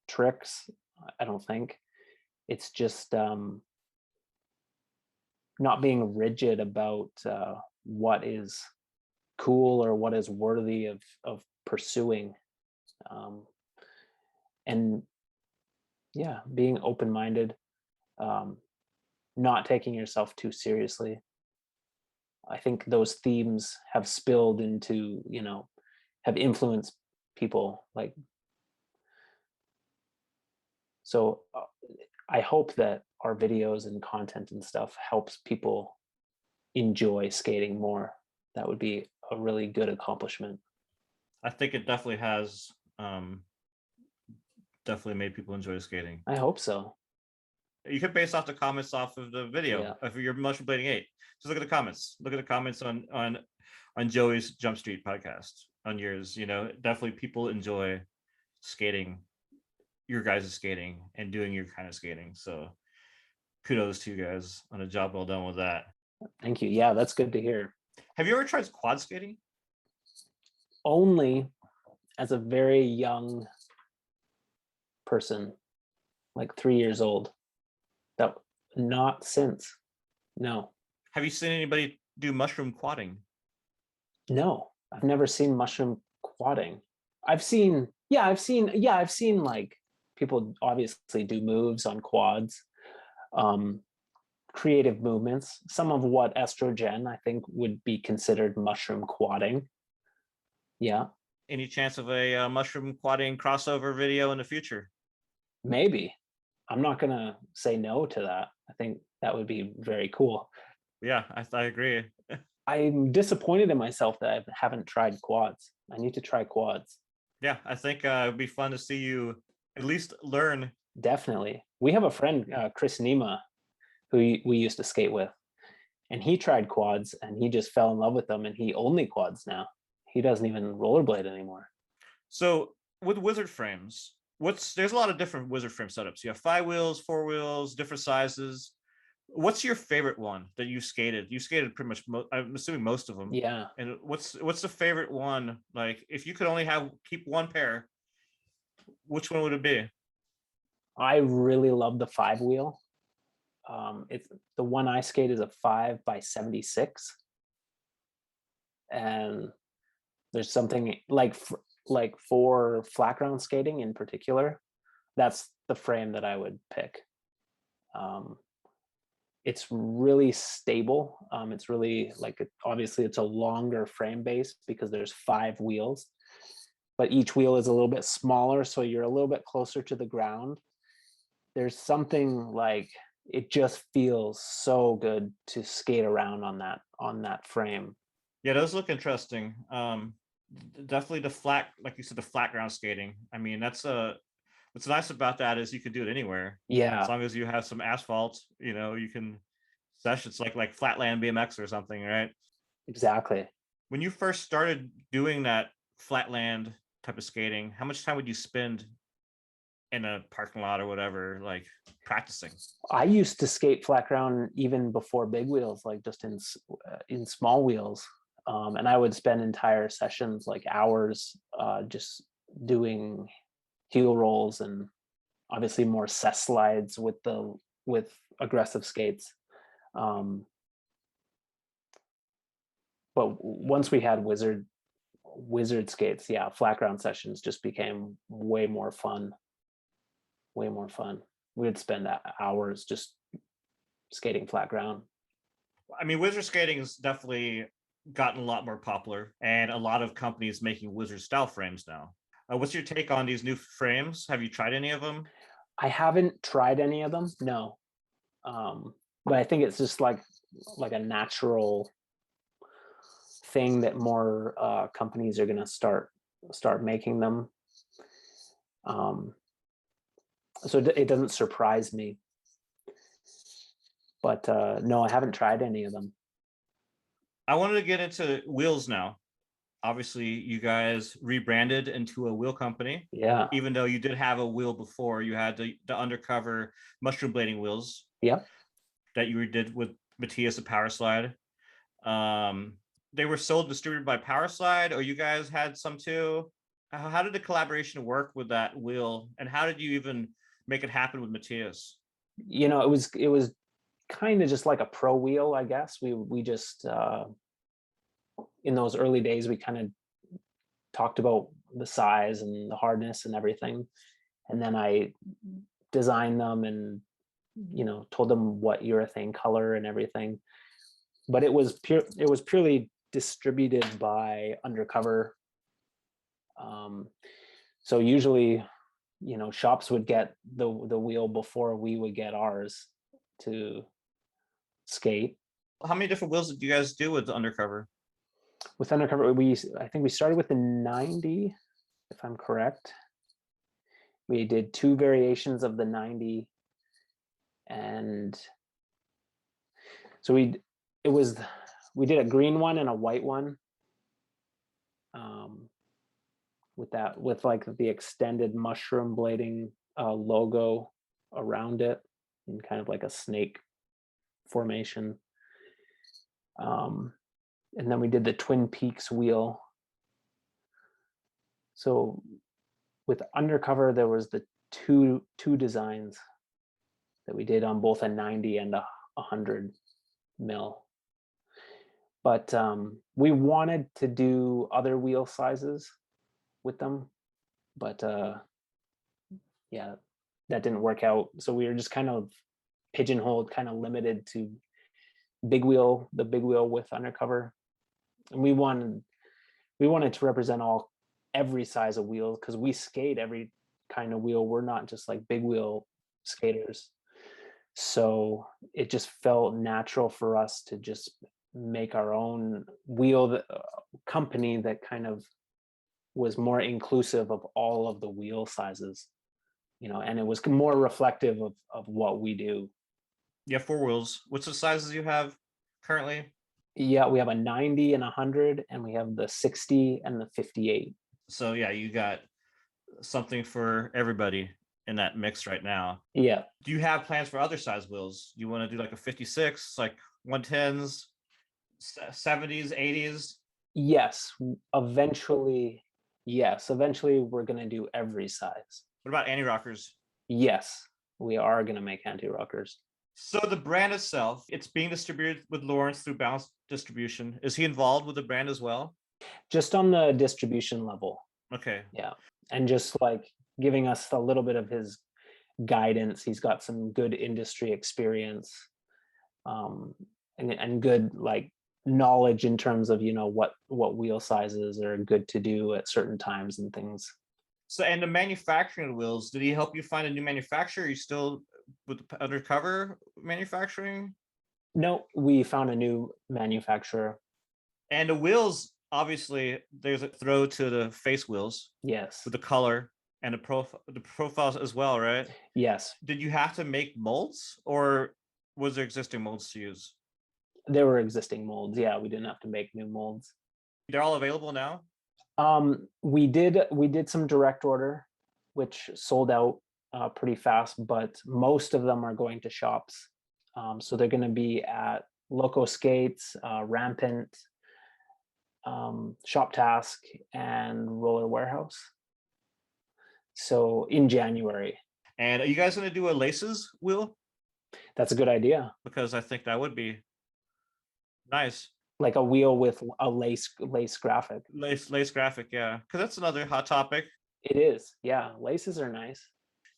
Speaker 2: tricks, I don't think. It's just not being rigid about what is cool or what is worthy of pursuing. And yeah, being open-minded, not taking yourself too seriously. I think those themes have spilled into, have influenced people. Like, so I hope that our videos and content and stuff helps people enjoy skating more. That would be a really good accomplishment.
Speaker 1: I think it definitely has definitely made people enjoy skating.
Speaker 2: I hope so.
Speaker 1: You can base off the comments off of the video
Speaker 2: Yeah.
Speaker 1: of your mushroom blading 8. Just look at the comments. Look at the comments on Joey's Jump Street podcast, on yours. Definitely people enjoy skating, your guys' skating, and doing your kind of skating. So kudos to you guys on a job well done with that.
Speaker 2: Thank you. Yeah, that's good to hear.
Speaker 1: Have you ever tried quad skating?
Speaker 2: Only as a very young person, like 3 years old. That not since. No.
Speaker 1: Have you seen anybody do mushroom quadding?
Speaker 2: No, I've never seen mushroom quadding. I've seen like people obviously do moves on quads, creative movements. Some of what estrogen I think would be considered mushroom quadding. Yeah.
Speaker 1: Any chance of a mushroom quadding crossover video in the future?
Speaker 2: Maybe. I'm not gonna say no to that. I think that would be very cool.
Speaker 1: Yeah, I agree.
Speaker 2: I'm disappointed in myself that I haven't tried quads. I need to try quads.
Speaker 1: Yeah, I think it'd be fun to see you at least learn.
Speaker 2: Definitely. We have a friend, Chris Nima, who we used to skate with, and he tried quads and he just fell in love with them, and he only quads now. He doesn't even rollerblade anymore.
Speaker 1: So with wizard frames, there's a lot of different wizard frame setups. You have 5 wheels, 4 wheels, different sizes. What's your favorite one that you skated? You skated pretty much, I'm assuming most of them.
Speaker 2: Yeah.
Speaker 1: And what's the favorite one? Like, if you could only keep one pair, which one would it be?
Speaker 2: I really love the 5 wheel. It's the one I skate is a 5x76, and there's something like for flat ground skating in particular, that's the frame that I would pick. It's really stable. It's really obviously it's a longer frame base because there's 5 wheels, but each wheel is a little bit smaller, so you're a little bit closer to the ground. There's something like, it just feels so good to skate around on that frame.
Speaker 1: Yeah, those look interesting. Definitely the flat, like you said, the flat ground skating. I mean, what's nice about that is you can do it anywhere.
Speaker 2: Yeah.
Speaker 1: As long as you have some asphalt, you can session. It's like flatland BMX or something, right?
Speaker 2: Exactly.
Speaker 1: When you first started doing that flatland type of skating, how much time would you spend in a parking lot or whatever, like practicing?
Speaker 2: I used to skate flat ground even before big wheels, like just in small wheels. And I would spend entire sessions, like hours, just doing heel rolls and obviously more cess slides with aggressive skates. But once we had wizard skates, yeah, flat ground sessions just became way more fun. We would spend hours just skating flat ground.
Speaker 1: I mean, wizard skating is definitely gotten a lot more popular, and a lot of companies making wizard style frames now. What's your take on these new frames? Have you tried any of them?
Speaker 2: I haven't tried any of them, no. But I think it's just like a natural thing that more companies are going to start making them. So it doesn't surprise me. But no, I haven't tried any of them.
Speaker 1: I wanted to get into wheels now. Obviously, you guys rebranded into a wheel company.
Speaker 2: Yeah.
Speaker 1: Even though you did have a wheel before, you had the undercover mushroom blading wheels.
Speaker 2: Yep.
Speaker 1: That you did with Matthias at Power Slide. They were sold distributed by Power Slide, or you guys had some too. How did the collaboration work with that wheel, and how did you even make it happen with Matthias?
Speaker 2: You know, it was kind of just like a pro wheel, I guess. We just in those early days, we kind of talked about the size and the hardness and everything, and then I designed them and told them what urethane color and everything. But it was purely distributed by Undercover. So usually, shops would get the wheel before we would get ours to skate.
Speaker 1: How many different wheels did you guys do with the Undercover?
Speaker 2: With Undercover, I think we started with the 90, if I'm correct. We did 2 variations of the 90, and so we did a green one and a white one. With like the extended mushroom blading logo around it in kind of like a snake formation. And then we did the Twin Peaks wheel. So with Undercover, there was the two designs that we did on both a 90 and a 100 mil. But we wanted to do other wheel sizes with them, but yeah, that didn't work out. So we were just kind of pigeonholed, kind of limited to the big wheel with Undercover. And we wanted to represent every size of wheel, because we skate every kind of wheel. We're not just like big wheel skaters. So it just felt natural for us to just make our own wheel company that kind of was more inclusive of all of the wheel sizes, and it was more reflective of what we do.
Speaker 1: Yeah, 4 wheels. What's the sizes you have currently?
Speaker 2: Yeah, we have a 90 and 100, and we have the 60 and the 58.
Speaker 1: So yeah, you got something for everybody in that mix right now.
Speaker 2: Yeah.
Speaker 1: Do you have plans for other size wheels? Do you want to do like a 56, like 110s, 70s, 80s?
Speaker 2: Yes, eventually we're going to do every size.
Speaker 1: What about anti-rockers?
Speaker 2: Yes, we are going to make anti-rockers.
Speaker 1: So the brand itself, it's being distributed with Lawrence through Balance Distribution. Is he involved with the brand as well?
Speaker 2: Just on the distribution level.
Speaker 1: Okay.
Speaker 2: Yeah. And just like giving us a little bit of his guidance. He's got some good industry experience, and good like knowledge in terms of what wheel sizes are good to do at certain times and things.
Speaker 1: So, and the manufacturing of wheels, did he help you find a new manufacturer? Are you still with Undercover manufacturing?
Speaker 2: No, we found a new manufacturer.
Speaker 1: And the wheels, obviously, there's a throw to the face wheels.
Speaker 2: Yes.
Speaker 1: With the color and the profiles as well, right?
Speaker 2: Yes.
Speaker 1: Did you have to make molds, or was there existing molds to use?
Speaker 2: There were existing molds. Yeah, we didn't have to make new molds.
Speaker 1: They're all available now?
Speaker 2: We did some direct order, which sold out pretty fast, but most of them are going to shops. So they're going to be at Loco Skates, Rampant, Shop Task, and Roller Warehouse. So in January.
Speaker 1: And are you guys going to do a laces wheel?
Speaker 2: That's a good idea.
Speaker 1: Because I think that would be nice.
Speaker 2: Like a wheel with a lace graphic.
Speaker 1: Lace graphic, yeah. Because that's another hot topic.
Speaker 2: It is, yeah. Laces are nice.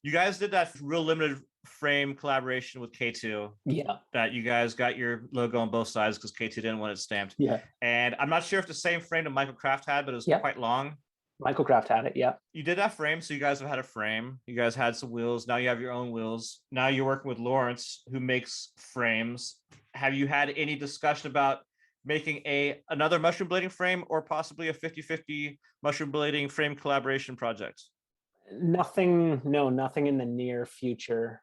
Speaker 1: You guys did that real limited frame collaboration with K2.
Speaker 2: Yeah.
Speaker 1: That you guys got your logo on both sides because K2 didn't want it stamped.
Speaker 2: Yeah.
Speaker 1: And I'm not sure if the same frame that Michael Kraft had, but it was quite long.
Speaker 2: Michael Kraft had it. Yeah.
Speaker 1: You did have frame, so you guys have had a frame. You guys had some wheels. Now you have your own wheels. Now you're working with Lawrence, who makes frames. Have you had any discussion about making another mushroom blading frame or possibly a 50-50 mushroom blading frame collaboration project?
Speaker 2: Nothing in the near future.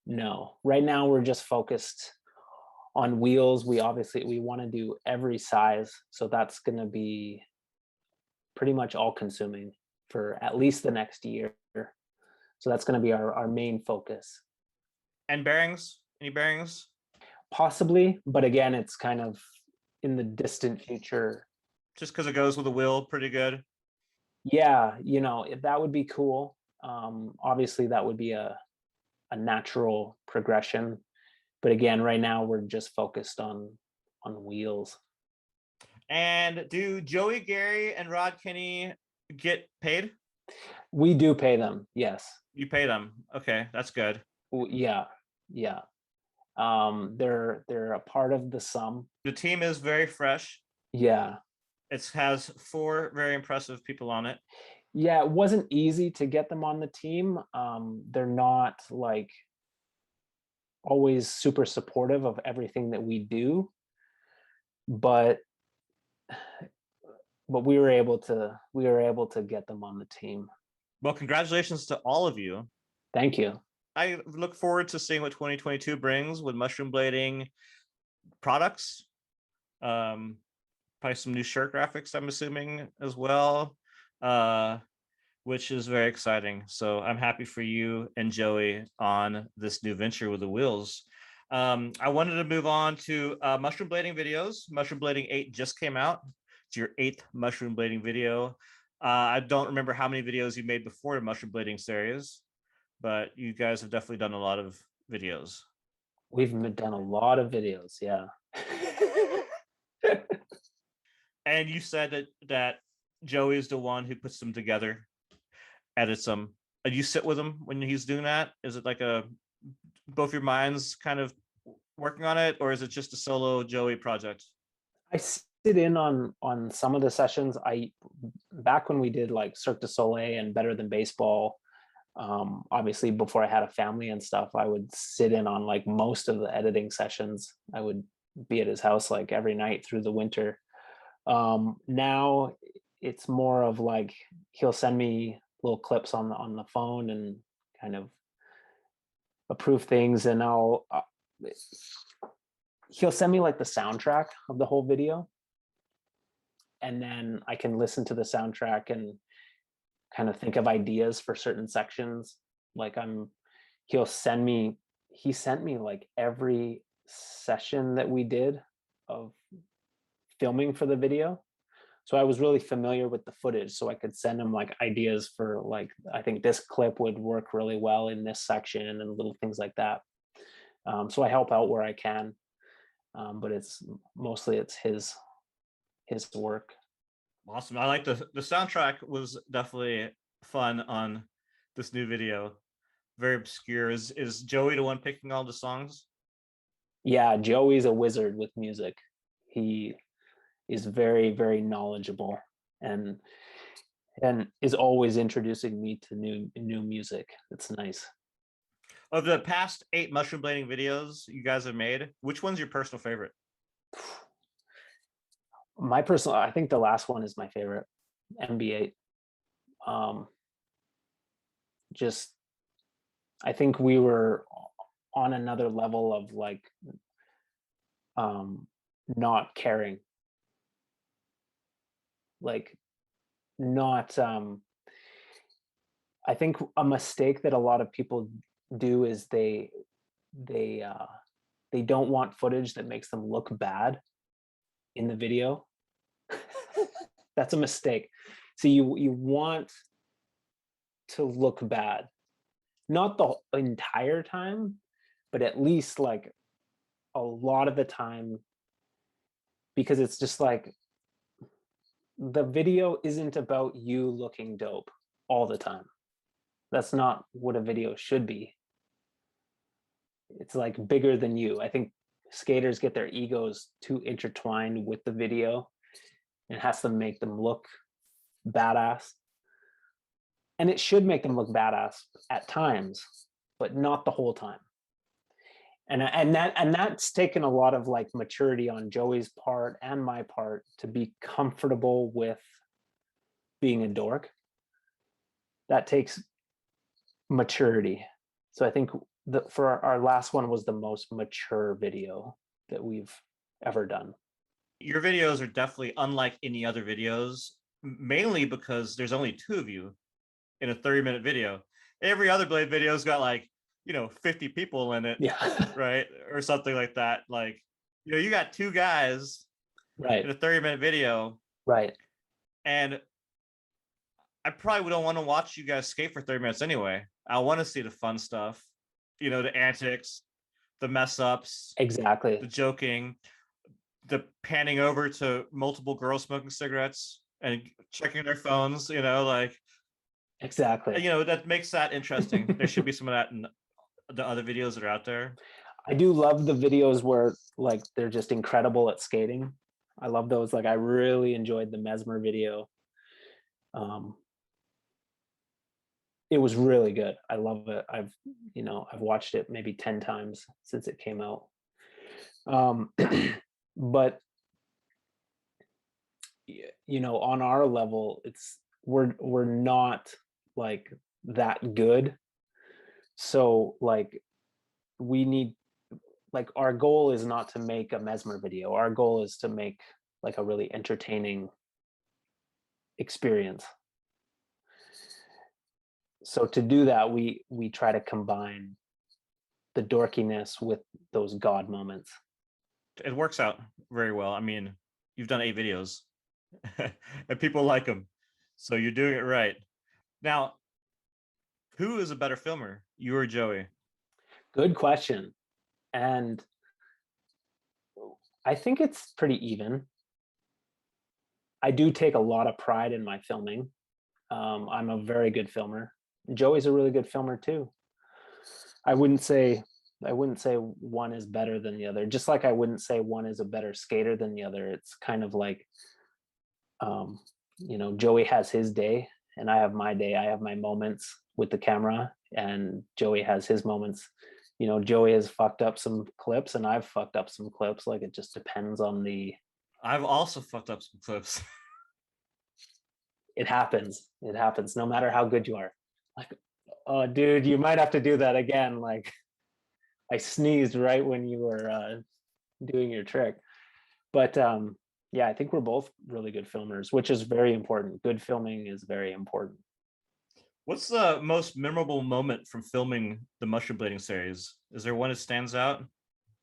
Speaker 2: No, right now we're just focused on wheels. We want to do every size, so that's going to be pretty much all consuming for at least the next year. So that's going to be our main focus.
Speaker 1: And bearings? Any bearings?
Speaker 2: Possibly, but again, it's kind of in the distant future.
Speaker 1: Just because it goes with the wheel pretty good?
Speaker 2: Yeah, if that would be cool. Obviously, that would be a natural progression. But again, right now, we're just focused on wheels.
Speaker 1: And do Joey Gary and Rod Kinney get paid?
Speaker 2: We do pay them, yes.
Speaker 1: You pay them. Okay, that's good.
Speaker 2: Yeah. They're a part of the sum.
Speaker 1: The team is very fresh.
Speaker 2: Yeah.
Speaker 1: It has 4 very impressive people on it.
Speaker 2: Yeah, it wasn't easy to get them on the team. They're not like always super supportive of everything that we do, but we were able to get them on the team.
Speaker 1: Well, congratulations to all of you.
Speaker 2: Thank you.
Speaker 1: I look forward to seeing what 2022 brings with mushroom blading products. Probably some new shirt graphics, I'm assuming, as well, which is very exciting. So I'm happy for you and Joey on this new venture with the wheels. I wanted to move on to mushroom blading videos. Mushroom Blading 8 just came out. It's your 8th mushroom blading video. I don't remember how many videos you made before the mushroom blading series, but you guys have definitely done a lot of videos.
Speaker 2: We've done a lot of videos, yeah.
Speaker 1: And you said that Joey is the one who puts them together, edits them. And you sit with him when he's doing that? Is it like both your minds kind of working on it, or is it just a solo Joey project?
Speaker 2: I sit in on some of the sessions. Back when we did like Cirque du Soleil and Better Than Baseball, obviously before I had a family and stuff, I would sit in on like most of the editing sessions. I would be at his house like every night through the winter. Now it's more of like he'll send me little clips on the phone and kind of approve things, and he'll send me like the soundtrack of the whole video, and then I can listen to the soundtrack and kind of think of ideas for certain sections. Like he sent me like every session that we did of filming for the video. So I was really familiar with the footage, so I could send him like ideas for like, I think this clip would work really well in this section and little things like that. So I help out where I can, but it's his work.
Speaker 1: Awesome. I like the soundtrack was definitely fun on this new video. Very obscure. Is Joey the one picking all the songs?
Speaker 2: Yeah, Joey's a wizard with music. He is very, very knowledgeable and is always introducing me to new music. It's nice.
Speaker 1: Of the past 8 mushroom blading videos you guys have made, which one's your personal favorite?
Speaker 2: I think the last one is my favorite, MB8. I think we were on another level of like not caring, like not I think a mistake that a lot of people do is they don't want footage that makes them look bad in the video. That's a mistake. So you want to look bad, not the entire time, but at least like a lot of the time, because it's just like the video isn't about you looking dope all the time. That's not what a video should be. It's like bigger than you. I think skaters get their egos too intertwined with the video. It has to make them look badass. And it should make them look badass at times, but not the whole time. And that's taken a lot of like maturity on Joey's part and my part to be comfortable with being a dork. That takes maturity. So I think for our last one was the most mature video that we've ever done.
Speaker 1: Your videos are definitely unlike any other videos, mainly because there's only two of you in a 30-minute video. Every other Blade video's got like, 50 people in it.
Speaker 2: Yeah.
Speaker 1: Right. Or something like that. Like, you got two guys
Speaker 2: Right.
Speaker 1: in a 30-minute video.
Speaker 2: Right.
Speaker 1: And I probably don't want to watch you guys skate for 30 minutes anyway. I want to see the fun stuff, the antics, the mess ups.
Speaker 2: Exactly.
Speaker 1: The joking, the panning over to multiple girls smoking cigarettes and checking their phones, like.
Speaker 2: Exactly.
Speaker 1: That makes that interesting. There should be some of that in the other videos that are out there.
Speaker 2: I do love the videos where like they're just incredible at skating. I love those. Like I really enjoyed the Mesmer video. It was really good. I love it. I've watched it maybe 10 times since it came out. But on our level, we're not like that good. So like we need, like our goal is not to make a Mesmer video. Our goal is to make like a really entertaining experience. So to do that, we try to combine the dorkiness with those God moments.
Speaker 1: It works out very well. I mean, you've done 8 videos and people like them. So you're doing it right. Now, who is a better filmer, you or Joey?
Speaker 2: Good question. And I think it's pretty even. I do take a lot of pride in my filming. I'm a very good filmer. Joey's a really good filmer too. I wouldn't say one is better than the other. Just like I wouldn't say one is a better skater than the other. It's kind of like, Joey has his day and I have my day. I have my moments with the camera and Joey has his moments. Joey has fucked up some clips and I've fucked up some clips. Like it just depends on
Speaker 1: I've also fucked up some clips.
Speaker 2: It happens. It happens no matter how good you are. Like, oh dude, you might have to do that again. Like I sneezed right when you were doing your trick. But yeah, I think we're both really good filmers, which is very important. Good filming is very important.
Speaker 1: What's the most memorable moment from filming the mushroom blading series? Is there one that stands out?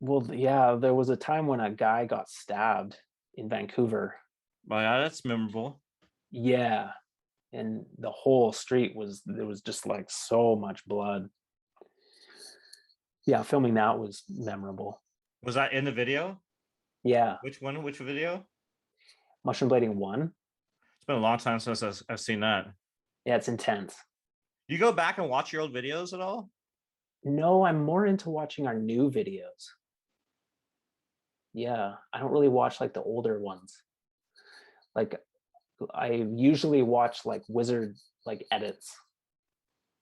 Speaker 2: Well, yeah, there was a time when a guy got stabbed in Vancouver.
Speaker 1: Well, yeah, that's memorable.
Speaker 2: Yeah. And the whole street there was just like so much blood. Yeah, filming that was memorable.
Speaker 1: Was that in the video?
Speaker 2: Yeah.
Speaker 1: Which one? Which video?
Speaker 2: Mushroom Blading 1.
Speaker 1: It's been a long time since I've seen that.
Speaker 2: Yeah, it's intense.
Speaker 1: You go back and watch your old videos at all?
Speaker 2: No, I'm more into watching our new videos. Yeah, I don't really watch like the older ones. Like I usually watch like wizard like edits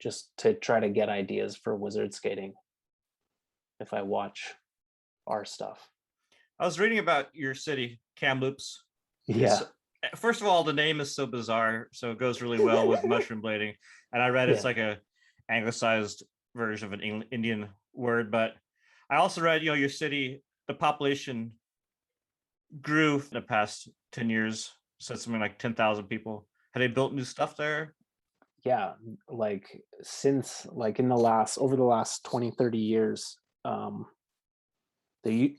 Speaker 2: just to try to get ideas for wizard skating if I watch our stuff.
Speaker 1: I was reading about your city, Kamloops.
Speaker 2: Yeah.
Speaker 1: First of all, the name is so bizarre, so it goes really well with mushroom blading. And I read it's like a anglicized version of an Indian word, but I also read, your city, the population grew in the past 10 years, said something like 10,000 people. Have they built new stuff there?
Speaker 2: Yeah, like since like over the last 20, 30 years, the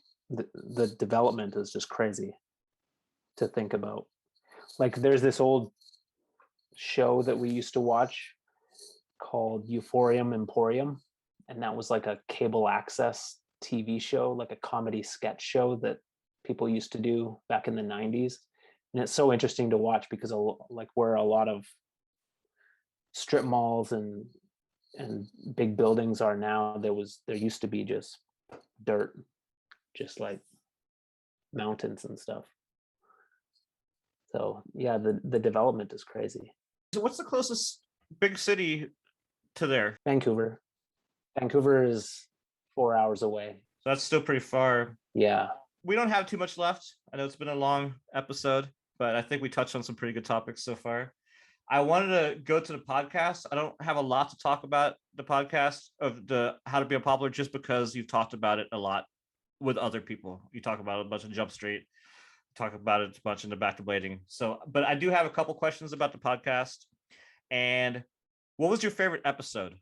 Speaker 2: development is just crazy to think about. Like there's this old show that we used to watch called Euphorium Emporium, and that was like a cable access TV show, like a comedy sketch show that people used to do back in the 90s. And it's so interesting to watch because like where a lot of strip malls and and big buildings are now, there used to be just dirt, just like mountains and stuff. So yeah, the development is crazy.
Speaker 1: So what's the closest big city to there?
Speaker 2: Vancouver. Vancouver is 4 hours away.
Speaker 1: So that's still pretty far.
Speaker 2: Yeah.
Speaker 1: We don't have too much left. I know it's been a long episode, but I think we touched on some pretty good topics so far. I wanted to go to the podcast. I don't have a lot to talk about the podcast of the How to Be Unpopular, just because you've talked about it a lot with other people. You talk about it a bunch in Jump Street, talk about it a bunch in the Back to Blading. So, but I do have a couple questions about the podcast. And what was your favorite episode?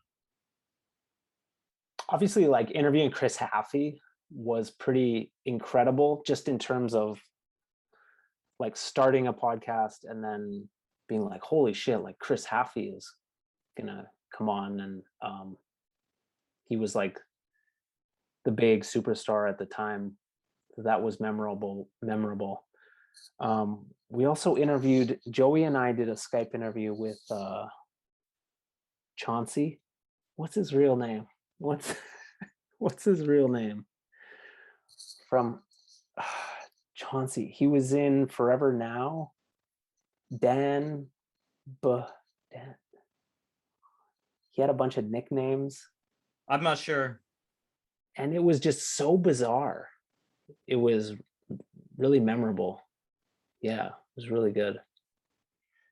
Speaker 2: Obviously, like interviewing Chris Haffey was pretty incredible, just in terms of like starting a podcast and then being like, holy shit, like Chris Haffey is gonna come on. And he was like the big superstar at the time. So that was memorable. We also interviewed, Joey and I did a Skype interview with Chauncey. What's his real name? What's his real name? From Chauncey. He was in Forever Now. Dan. He had a bunch of nicknames.
Speaker 1: I'm not sure.
Speaker 2: And it was just so bizarre. It was really memorable. Yeah, it was really good.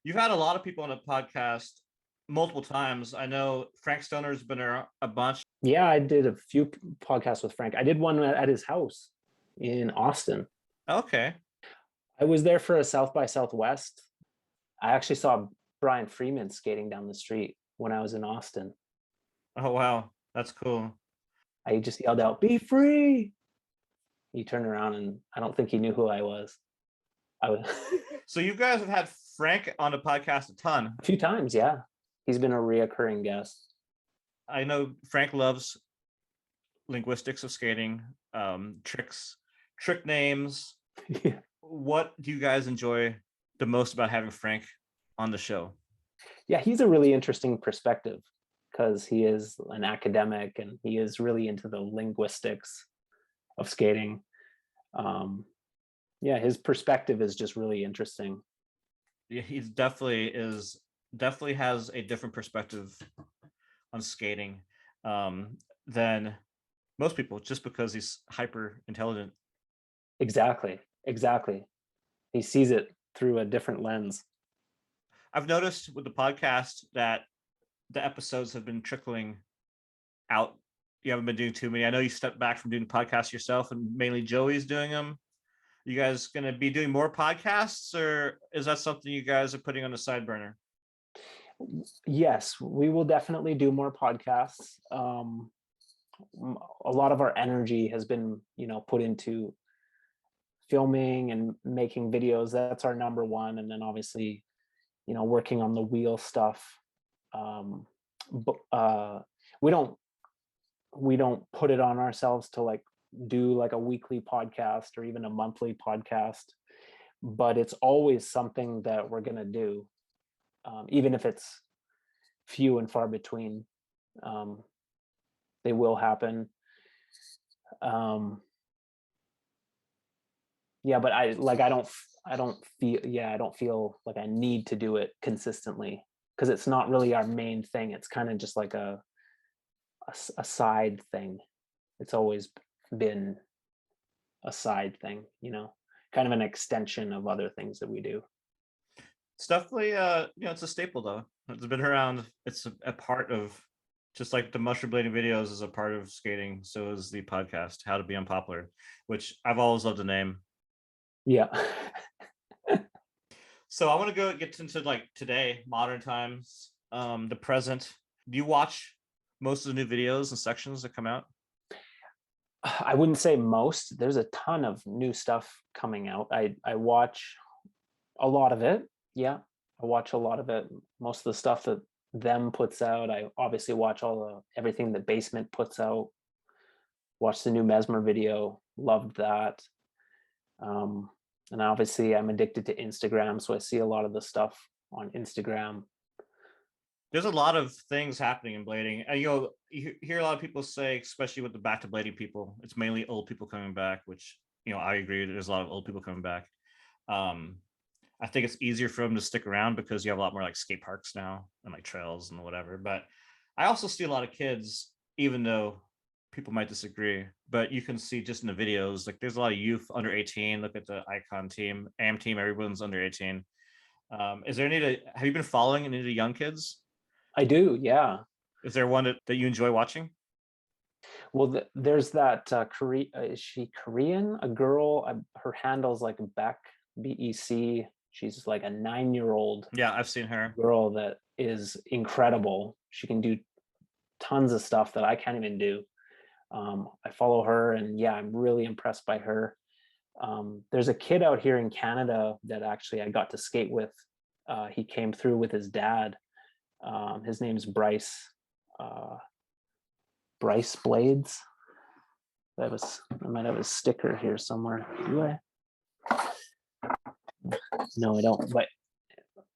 Speaker 1: You've had a lot of people on the podcast multiple times. I know Frank Stoner's been a bunch.
Speaker 2: Yeah, I did a few podcasts with Frank. I did one at his house in Austin.
Speaker 1: Okay.
Speaker 2: I was there for a South by Southwest. I actually saw Brian Freeman skating down the street when I was in Austin.
Speaker 1: Oh, wow. That's cool.
Speaker 2: I just yelled out, "Be free!" He turned around and I don't think he knew who I was.
Speaker 1: So you guys have had Frank on the podcast a ton.
Speaker 2: A few times, yeah. He's been a reoccurring guest.
Speaker 1: I know Frank loves linguistics of skating, trick names.
Speaker 2: Yeah.
Speaker 1: What do you guys enjoy the most about having Frank on the show?
Speaker 2: Yeah, he's a really interesting perspective because he is an academic and he is really into the linguistics of skating. Yeah, his perspective is just really interesting.
Speaker 1: Yeah, he's definitely has a different perspective on skating than most people, just because he's hyper intelligent.
Speaker 2: Exactly. He sees it through a different lens.
Speaker 1: I've noticed with the podcast that the episodes have been trickling out. You haven't been doing too many. I know you stepped back from doing podcasts yourself, and mainly Joey's doing them. You guys going to be doing more podcasts, or is that something you guys are putting on the side burner?
Speaker 2: Yes, we will definitely do more podcasts. A lot of our energy has been, put into filming and making videos. That's our number one. And then obviously, working on the wheel stuff. But we don't put it on ourselves to like do like a weekly podcast or even a monthly podcast, but it's always something that we're going to do. Even if it's few and far between, they will happen. Yeah, but I don't feel like I need to do it consistently because it's not really our main thing. It's kind of just like a side thing. It's always been a side thing, kind of an extension of other things that we do.
Speaker 1: It's definitely it's a staple though. It's been around. It's a part of, just like the mushroom blading videos is a part of skating, so is the podcast How to Be Unpopular, which I've always loved the name.
Speaker 2: Yeah.
Speaker 1: So I want to get into like today, modern times, the present. Do you watch most of the new videos and sections that come out?
Speaker 2: I wouldn't say most. There's a ton of new stuff coming out. I watch a lot of it. Yeah, I watch a lot of it. Most of the stuff that them puts out. I obviously watch everything that Basement puts out. Watched the new Mesmer video. Loved that. And obviously I'm addicted to Instagram, so I see a lot of the stuff on Instagram.
Speaker 1: There's a lot of things happening in blading, and you hear a lot of people say, especially with the back to blading people, it's mainly old people coming back, which I agree. There's a lot of old people coming back. I think it's easier for them to stick around because you have a lot more like skate parks now and like trails and whatever. But I also see a lot of kids, even though people might disagree, but you can see just in the videos, like there's a lot of youth under 18. Look at the Icon team, AM team, everyone's under 18. Is there have you been following any of the young kids?
Speaker 2: I do, yeah.
Speaker 1: Is there one that you enjoy watching?
Speaker 2: Well, there's that is she Korean? A girl, her handle's like Beck, BEC. She's like a 9-year-old.
Speaker 1: Yeah, I've seen her.
Speaker 2: Girl that is incredible. She can do tons of stuff that I can't even do. I follow her, and yeah, I'm really impressed by her. There's a kid out here in Canada that actually I got to skate with. He came through with his dad. His name's Bryce. Bryce Blades. I might have a sticker here somewhere. Do I? No, I don't. But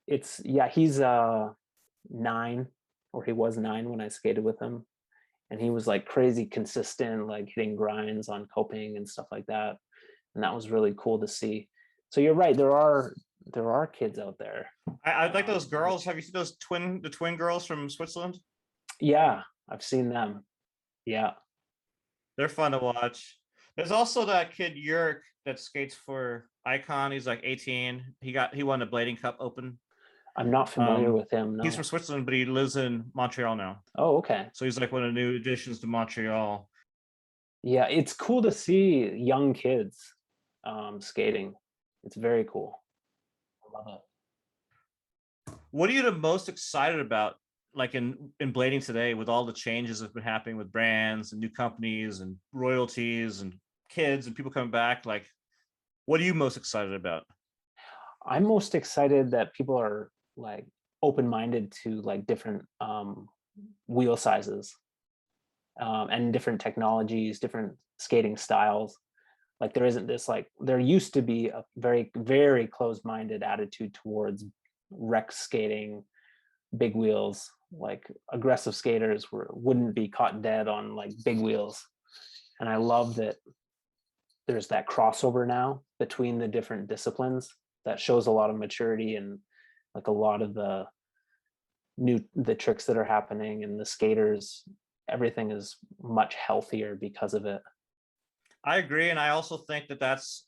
Speaker 2: he's 9, or he was 9 when I skated with him, and he was like crazy consistent, like hitting grinds on coping and stuff like that, and that was really cool to see. So you're right, there are kids out there.
Speaker 1: I like those girls. Have you seen the twin girls from Switzerland?
Speaker 2: Yeah, I've seen them. Yeah,
Speaker 1: they're fun to watch. There's also that kid Yerk that skates for Icon. He's like 18. He won the Blading Cup Open.
Speaker 2: I'm not familiar with him. No.
Speaker 1: He's from Switzerland, but he lives in Montreal now.
Speaker 2: Oh, okay.
Speaker 1: So he's like one of the new additions to Montreal.
Speaker 2: Yeah, it's cool to see young kids skating. It's very cool. I love it.
Speaker 1: What are you the most excited about, like in blading today, with all the changes that have been happening with brands and new companies and royalties and kids and people coming back? Like, what are you most excited about?
Speaker 2: I'm most excited that people are like open-minded to like different wheel sizes and different technologies, different skating styles. Like there isn't this, like there used to be a very, very closed-minded attitude towards rec skating, big wheels. Like aggressive skaters wouldn't be caught dead on like big wheels. And I love that there's that crossover now between the different disciplines that shows a lot of maturity, and like a lot of the tricks that are happening, and the skaters, everything is much healthier because of it.
Speaker 1: I agree. And I also think that that's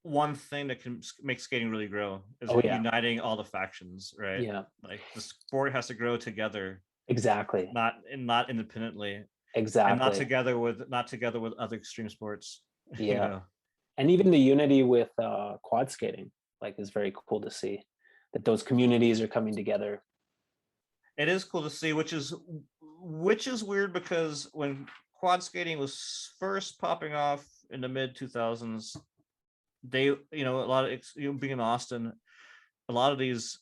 Speaker 1: one thing that can make skating really grow, is uniting all the factions, right?
Speaker 2: Yeah.
Speaker 1: Like the sport has to grow together.
Speaker 2: Exactly.
Speaker 1: Not independently.
Speaker 2: Exactly.
Speaker 1: And not together with other extreme sports.
Speaker 2: Yeah. And even the unity with quad skating, like, is very cool to see that those communities are coming together.
Speaker 1: It is cool to see, which is weird, because when quad skating was first popping off in the mid 2000s, they, a lot of, being in Austin, a lot of these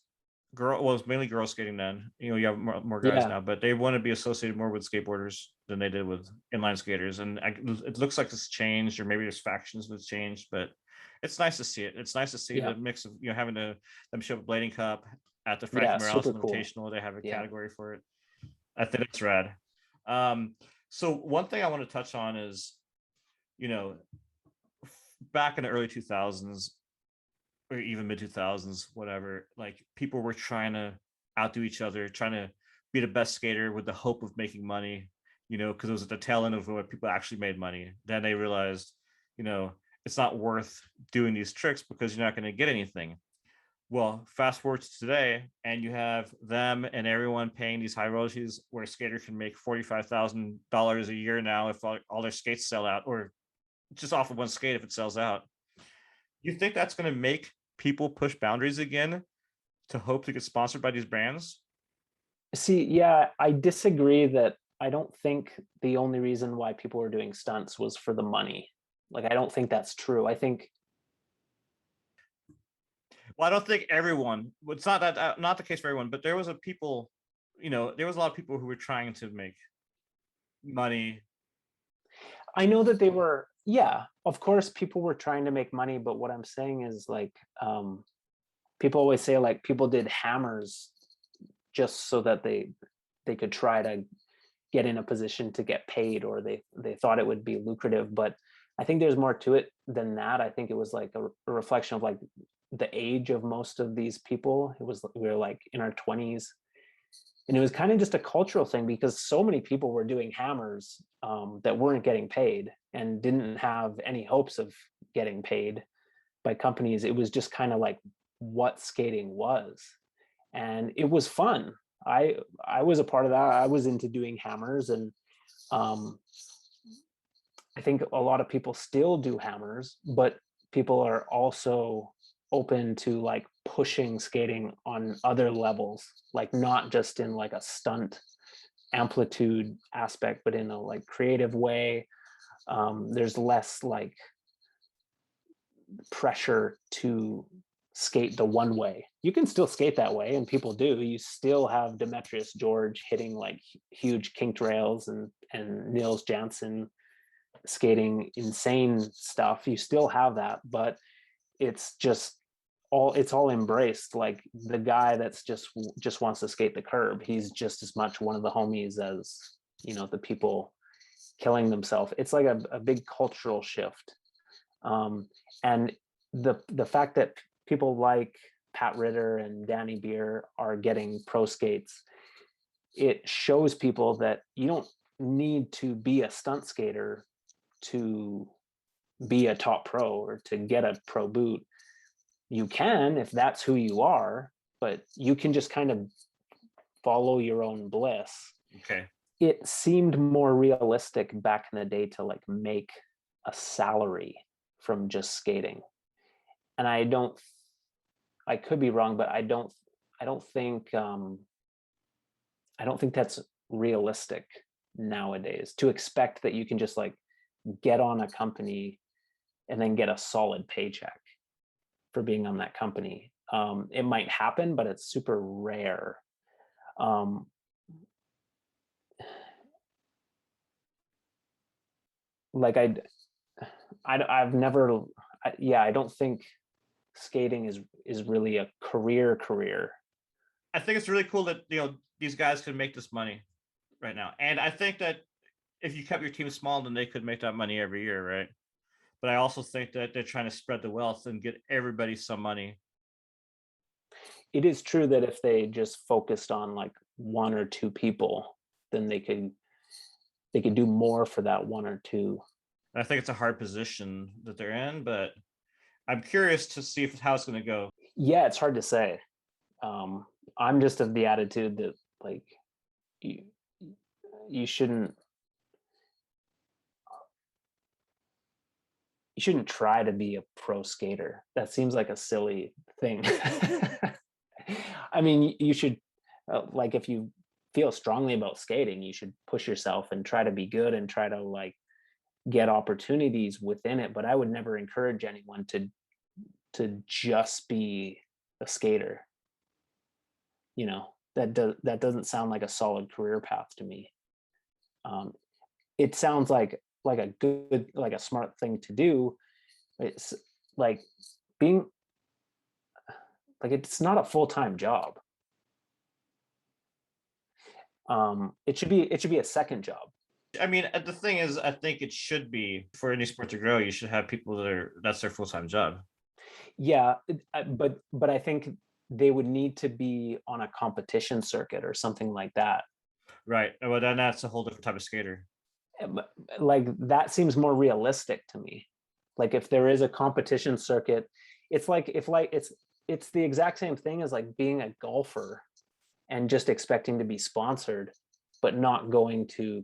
Speaker 1: it was mainly girl skating then. You have more guys now, but they want to be associated more with skateboarders than they did with inline skaters. And it looks like it's changed, or maybe there's factions that's changed, but it's nice to see it. It's nice to see the mix of, having them show up Blading Cup at the Frank Morales Invitational. Cool. They have a category for it. I think it's rad. So one thing I want to touch on is, back in the early 2000s, or even mid 2000s, whatever, like people were trying to outdo each other, trying to be the best skater with the hope of making money, because it was at the tail end of where people actually made money. Then they realized, it's not worth doing these tricks because you're not going to get anything. Well, fast forward to today, and you have them and everyone paying these high royalties, where a skater can make $45,000 a year now if all their skates sell out, or just off of one skate if it sells out. You think that's going to make people push boundaries again to hope to get sponsored by these brands?
Speaker 2: See, yeah, I disagree. That I don't think the only reason why people were doing stunts was for the money. Like, I don't think that's true. I think.
Speaker 1: Well, I don't think everyone. It's not the case for everyone, but there was there was a lot of people who were trying to make money.
Speaker 2: I know that they were. Yeah, of course, people were trying to make money, but what I'm saying is, like, people always say, like, people did hammers just so that they could try to get in a position to get paid, or they thought it would be lucrative. But I think there's more to it than that. I think it was like a reflection of like the age of most of these people. We were like in our 20s, and it was kind of just a cultural thing, because so many people were doing hammers that weren't getting paid and didn't have any hopes of getting paid by companies. It was just kind of like what skating was, and it was fun. I was a part of that. I was into doing hammers, and I think a lot of people still do hammers, but people are also open to like pushing skating on other levels, like not just in like a stunt amplitude aspect, but in a like creative way. There's less like pressure to skate the one way. You can still skate that way, and people do. You still have Demetrius George hitting like huge kinked rails, and Nils Janssen skating insane stuff. You still have that, but it's all embraced. Like the guy that's just wants to skate the curb, he's just as much one of the homies as, you know, the people killing themselves. It's like a big cultural shift. And the fact that people like Pat Ritter and Danny Beer are getting pro skates, it shows people that you don't need to be a stunt skater to be a top pro or to get a pro boot. You can, if that's who you are, but you can just kind of follow your own bliss.
Speaker 1: Okay.
Speaker 2: It seemed more realistic back in the day to like make a salary from just skating. And I could be wrong, but I don't think that's realistic nowadays, to expect that you can just like get on a company and then get a solid paycheck for being on that company. It might happen, but it's super rare. Like I've never, I don't think skating is really a career.
Speaker 1: I think it's really cool that, you know, these guys can make this money right now. And I think that if you kept your team small, then they could make that money every year, right? But I also think that they're trying to spread the wealth and get everybody some money.
Speaker 2: It is true that if they just focused on like one or two people, then they could do more for that one or two.
Speaker 1: And I think it's a hard position that they're in, but I'm curious to see how it's going to go.
Speaker 2: Yeah, it's hard to say. I'm just of the attitude that like you shouldn't try to be a pro skater. That seems like a silly thing. I mean, you should like, if you feel strongly about skating, you should push yourself and try to be good and try to like get opportunities within it. But I would never encourage anyone to just be a skater. You know, that doesn't sound like a solid career path to me. It sounds like a good, like a smart thing to do. It's like being like, it's not a full-time job. It should be a second job.
Speaker 1: I mean, the thing is, I think it should be, for any sport to grow, you should have people that's their full-time job.
Speaker 2: Yeah, but I think they would need to be on a competition circuit or something like that.
Speaker 1: Right. Well, then that's a whole different type of skater.
Speaker 2: Like that seems more realistic to me. Like if there is a competition circuit, it's like it's the exact same thing as like being a golfer and just expecting to be sponsored, but not going to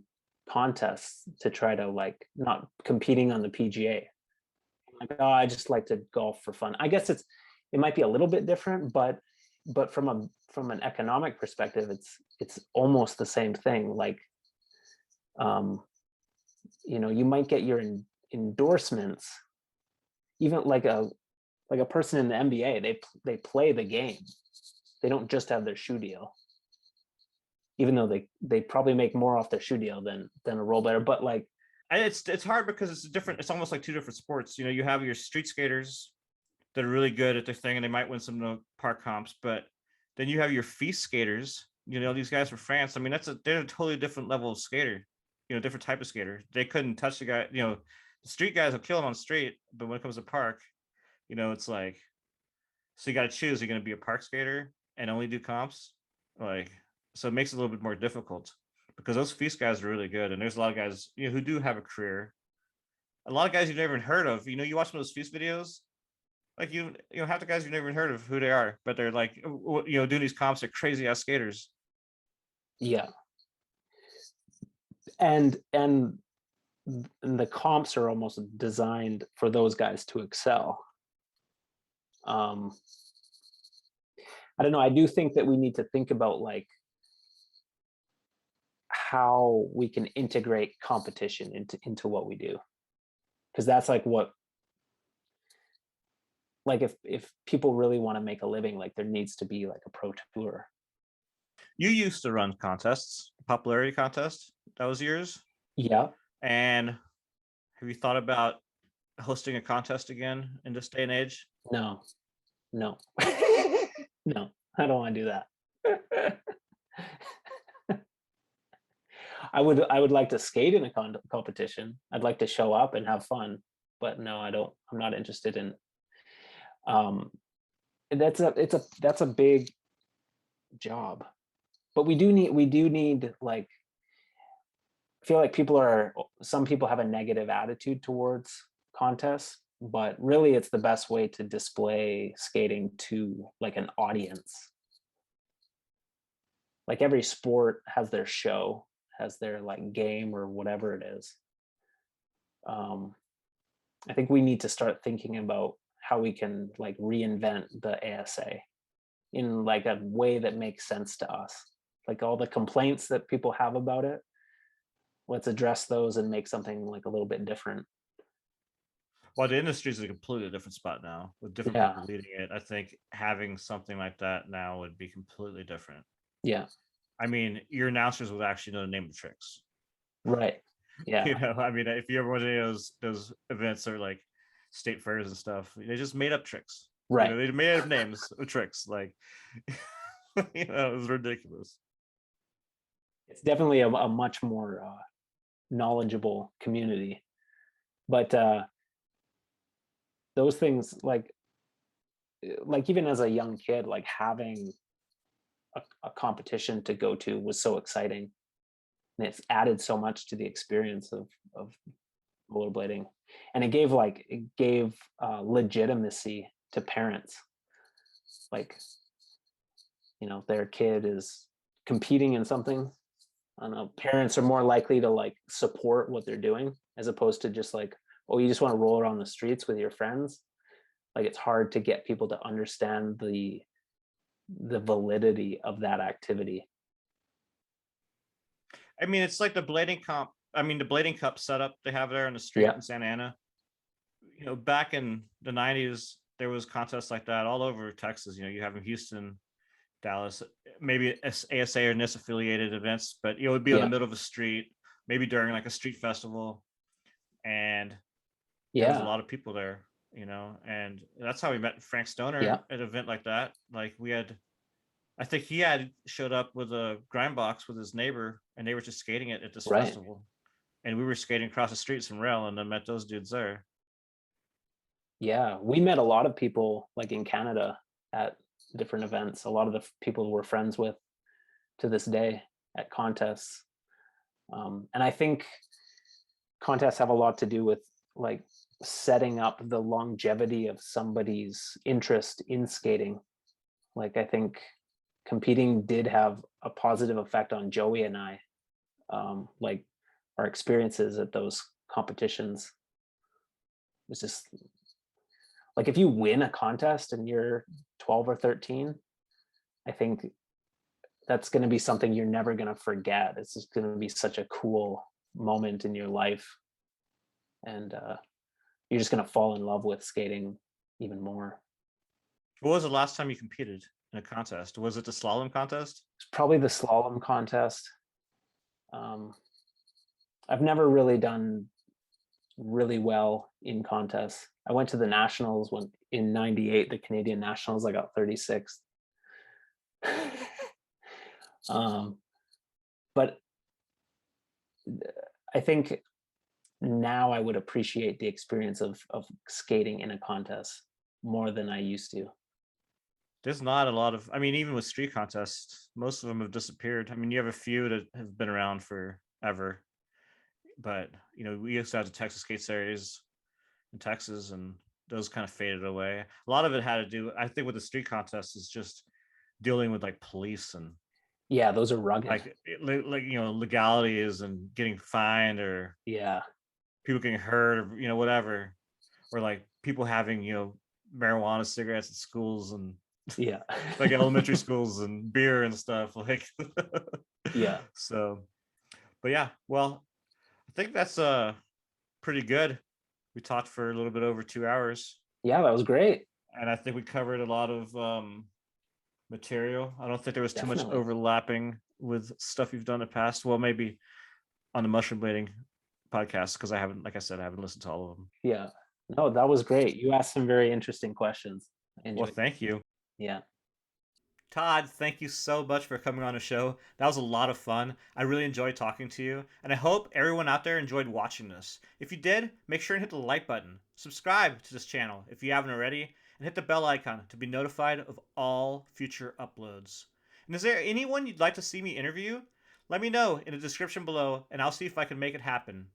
Speaker 2: contests to try to like, not competing on the PGA. Like, oh, I just like to golf for fun. I guess it might be a little bit different, but from an economic perspective, it's almost the same thing. Like, you know, you might get your endorsements, even like a person in the NBA, they play the game. They don't just have their shoe deal, even though they probably make more off their shoe deal than a rollerblader. But like,
Speaker 1: it's hard because it's almost like two different sports. You know, you have your street skaters that are really good at their thing and they might win some park comps, but then you have your feast skaters these guys from France. I mean, they're a totally different level of skater. Different type of skater. They couldn't touch the guy. The street guys will kill him on the street, but when it comes to park, it's like, so you got to choose. You're going to be a park skater and only do comps, like, so it makes it a little bit more difficult because those feast guys are really good, and there's a lot of guys who do have a career. A lot of guys you've never even heard of. You watch some of those feast videos, like half the guys you've never even heard of who they are, but they're like doing these comps. They're crazy ass skaters.
Speaker 2: Yeah. And the comps are almost designed for those guys to excel. I don't know. I do think that we need to think about like how we can integrate competition into what we do, because that's like what, like if people really want to make a living, like there needs to be like a pro tour.
Speaker 1: You used to run contests, popularity contest. That was yours.
Speaker 2: Yeah.
Speaker 1: And have you thought about hosting a contest again in this day and age?
Speaker 2: No. No, I don't want to do that. I would like to skate in a competition. I'd like to show up and have fun, but no, I'm not interested in. That's a big job, but we do need like, I feel like some people have a negative attitude towards contests, but really it's the best way to display skating to like an audience. Like every sport has their show, has their like game or whatever it is. I think we need to start thinking about how we can like reinvent the ASA in like a way that makes sense to us. Like all the complaints that people have about it, let's address those and make something like a little bit different.
Speaker 1: Well, the industry is a completely different spot now with different people leading it. I think having something like that now would be completely different.
Speaker 2: Yeah.
Speaker 1: I mean, your announcers would actually know the name of the tricks.
Speaker 2: Right. Yeah.
Speaker 1: I mean, if you ever went to any of those events or like state fairs and stuff, they just made up tricks.
Speaker 2: Right.
Speaker 1: They made up names of tricks. Like, it was ridiculous.
Speaker 2: It's definitely a much more knowledgeable community, but those things like even as a young kid, like having a competition to go to was so exciting, and it's added so much to the experience of rollerblading, and it gave legitimacy to parents. Like, their kid is competing in something. I don't know, parents are more likely to like support what they're doing as opposed to just like, oh, you just want to roll around the streets with your friends. Like it's hard to get people to understand the validity of that activity.
Speaker 1: I mean, it's like the blading cup setup they have there on the street in Santa Ana. Back in the 90s, there was contests like that all over Texas. You have in Houston, Dallas, maybe ASA or NIS affiliated events, but it would be in the middle of a street, maybe during like a street festival, and there was a lot of people there, and that's how we met Frank Stoner at an event like that. Like I think he had showed up with a grind box with his neighbor, and they were just skating it at this festival, and we were skating across the street some rail, and then met those dudes there.
Speaker 2: Yeah, we met a lot of people like in Canada at different events. A lot of the people we're friends with to this day at contests. And I think contests have a lot to do with like setting up the longevity of somebody's interest in skating. Like I think competing did have a positive effect on Joey and I. Like our experiences at those competitions was just like, if you win a contest and you're 12 or 13, I think that's going to be something you're never going to forget. It's just going to be such a cool moment in your life. And you're just going to fall in love with skating even more.
Speaker 1: What was the last time you competed in a contest? Was it the slalom contest?
Speaker 2: It's probably the slalom contest. I've never really done really well in contests. I went to the nationals in '98, the Canadian nationals. I got 36th. But I think now I would appreciate the experience of skating in a contest more than I used to.
Speaker 1: There's not a lot of, I mean, even with street contests, most of them have disappeared. I mean, you have a few that have been around forever, but we used to have the Texas Skate Series in Texas, and those kind of faded away. A lot of it had to do, I think, with the street contests is just dealing with like police and
Speaker 2: Yeah, those are rugged.
Speaker 1: like legalities and getting fined or
Speaker 2: Yeah,
Speaker 1: people getting hurt or whatever, or like people having marijuana cigarettes at schools and
Speaker 2: yeah,
Speaker 1: like elementary schools and beer and stuff like
Speaker 2: yeah,
Speaker 1: so. But yeah, well, I think that's pretty good. We talked for a little bit over 2 hours,
Speaker 2: yeah. That was great.
Speaker 1: and I think we covered a lot of material. I don't think there was too much
Speaker 2: Definitely.
Speaker 1: overlapping with stuff you've done in the past. Well, maybe on the mushroom blading podcast, because I haven't, like I said, I haven't listened to all of them.
Speaker 2: Yeah. No, that was great. You asked some very interesting questions. I
Speaker 1: Well,
Speaker 2: enjoyed.
Speaker 1: thank you.
Speaker 2: Yeah.
Speaker 1: Todd, thank you so much for coming on the show. That was a lot of fun. I really enjoyed talking to you, and I hope everyone out there enjoyed watching this. If you did, make sure and hit the like button. Subscribe to this channel if you haven't already, and hit the bell icon to be notified of all future uploads. And is there anyone you'd like to see me interview? Let me know in the description below, and I'll see if I can make it happen.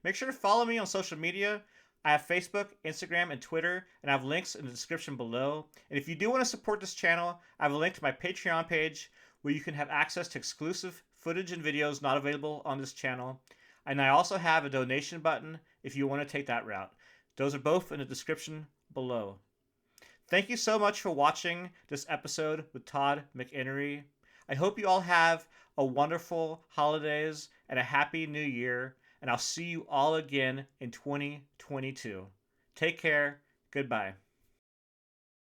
Speaker 1: Make sure to follow me on social media. I have Facebook, Instagram, and Twitter, and I have links in the description below. And if you do want to support this channel, I have a link to my Patreon page where you can have access to exclusive footage and videos not available on this channel. And I also have a donation button if you want to take that route. Those are both in the description below. Thank you so much for watching this episode with Todd McInerney. I hope you all have a wonderful holidays and a happy new year, and I'll see you all again in 2022. Take care. Goodbye.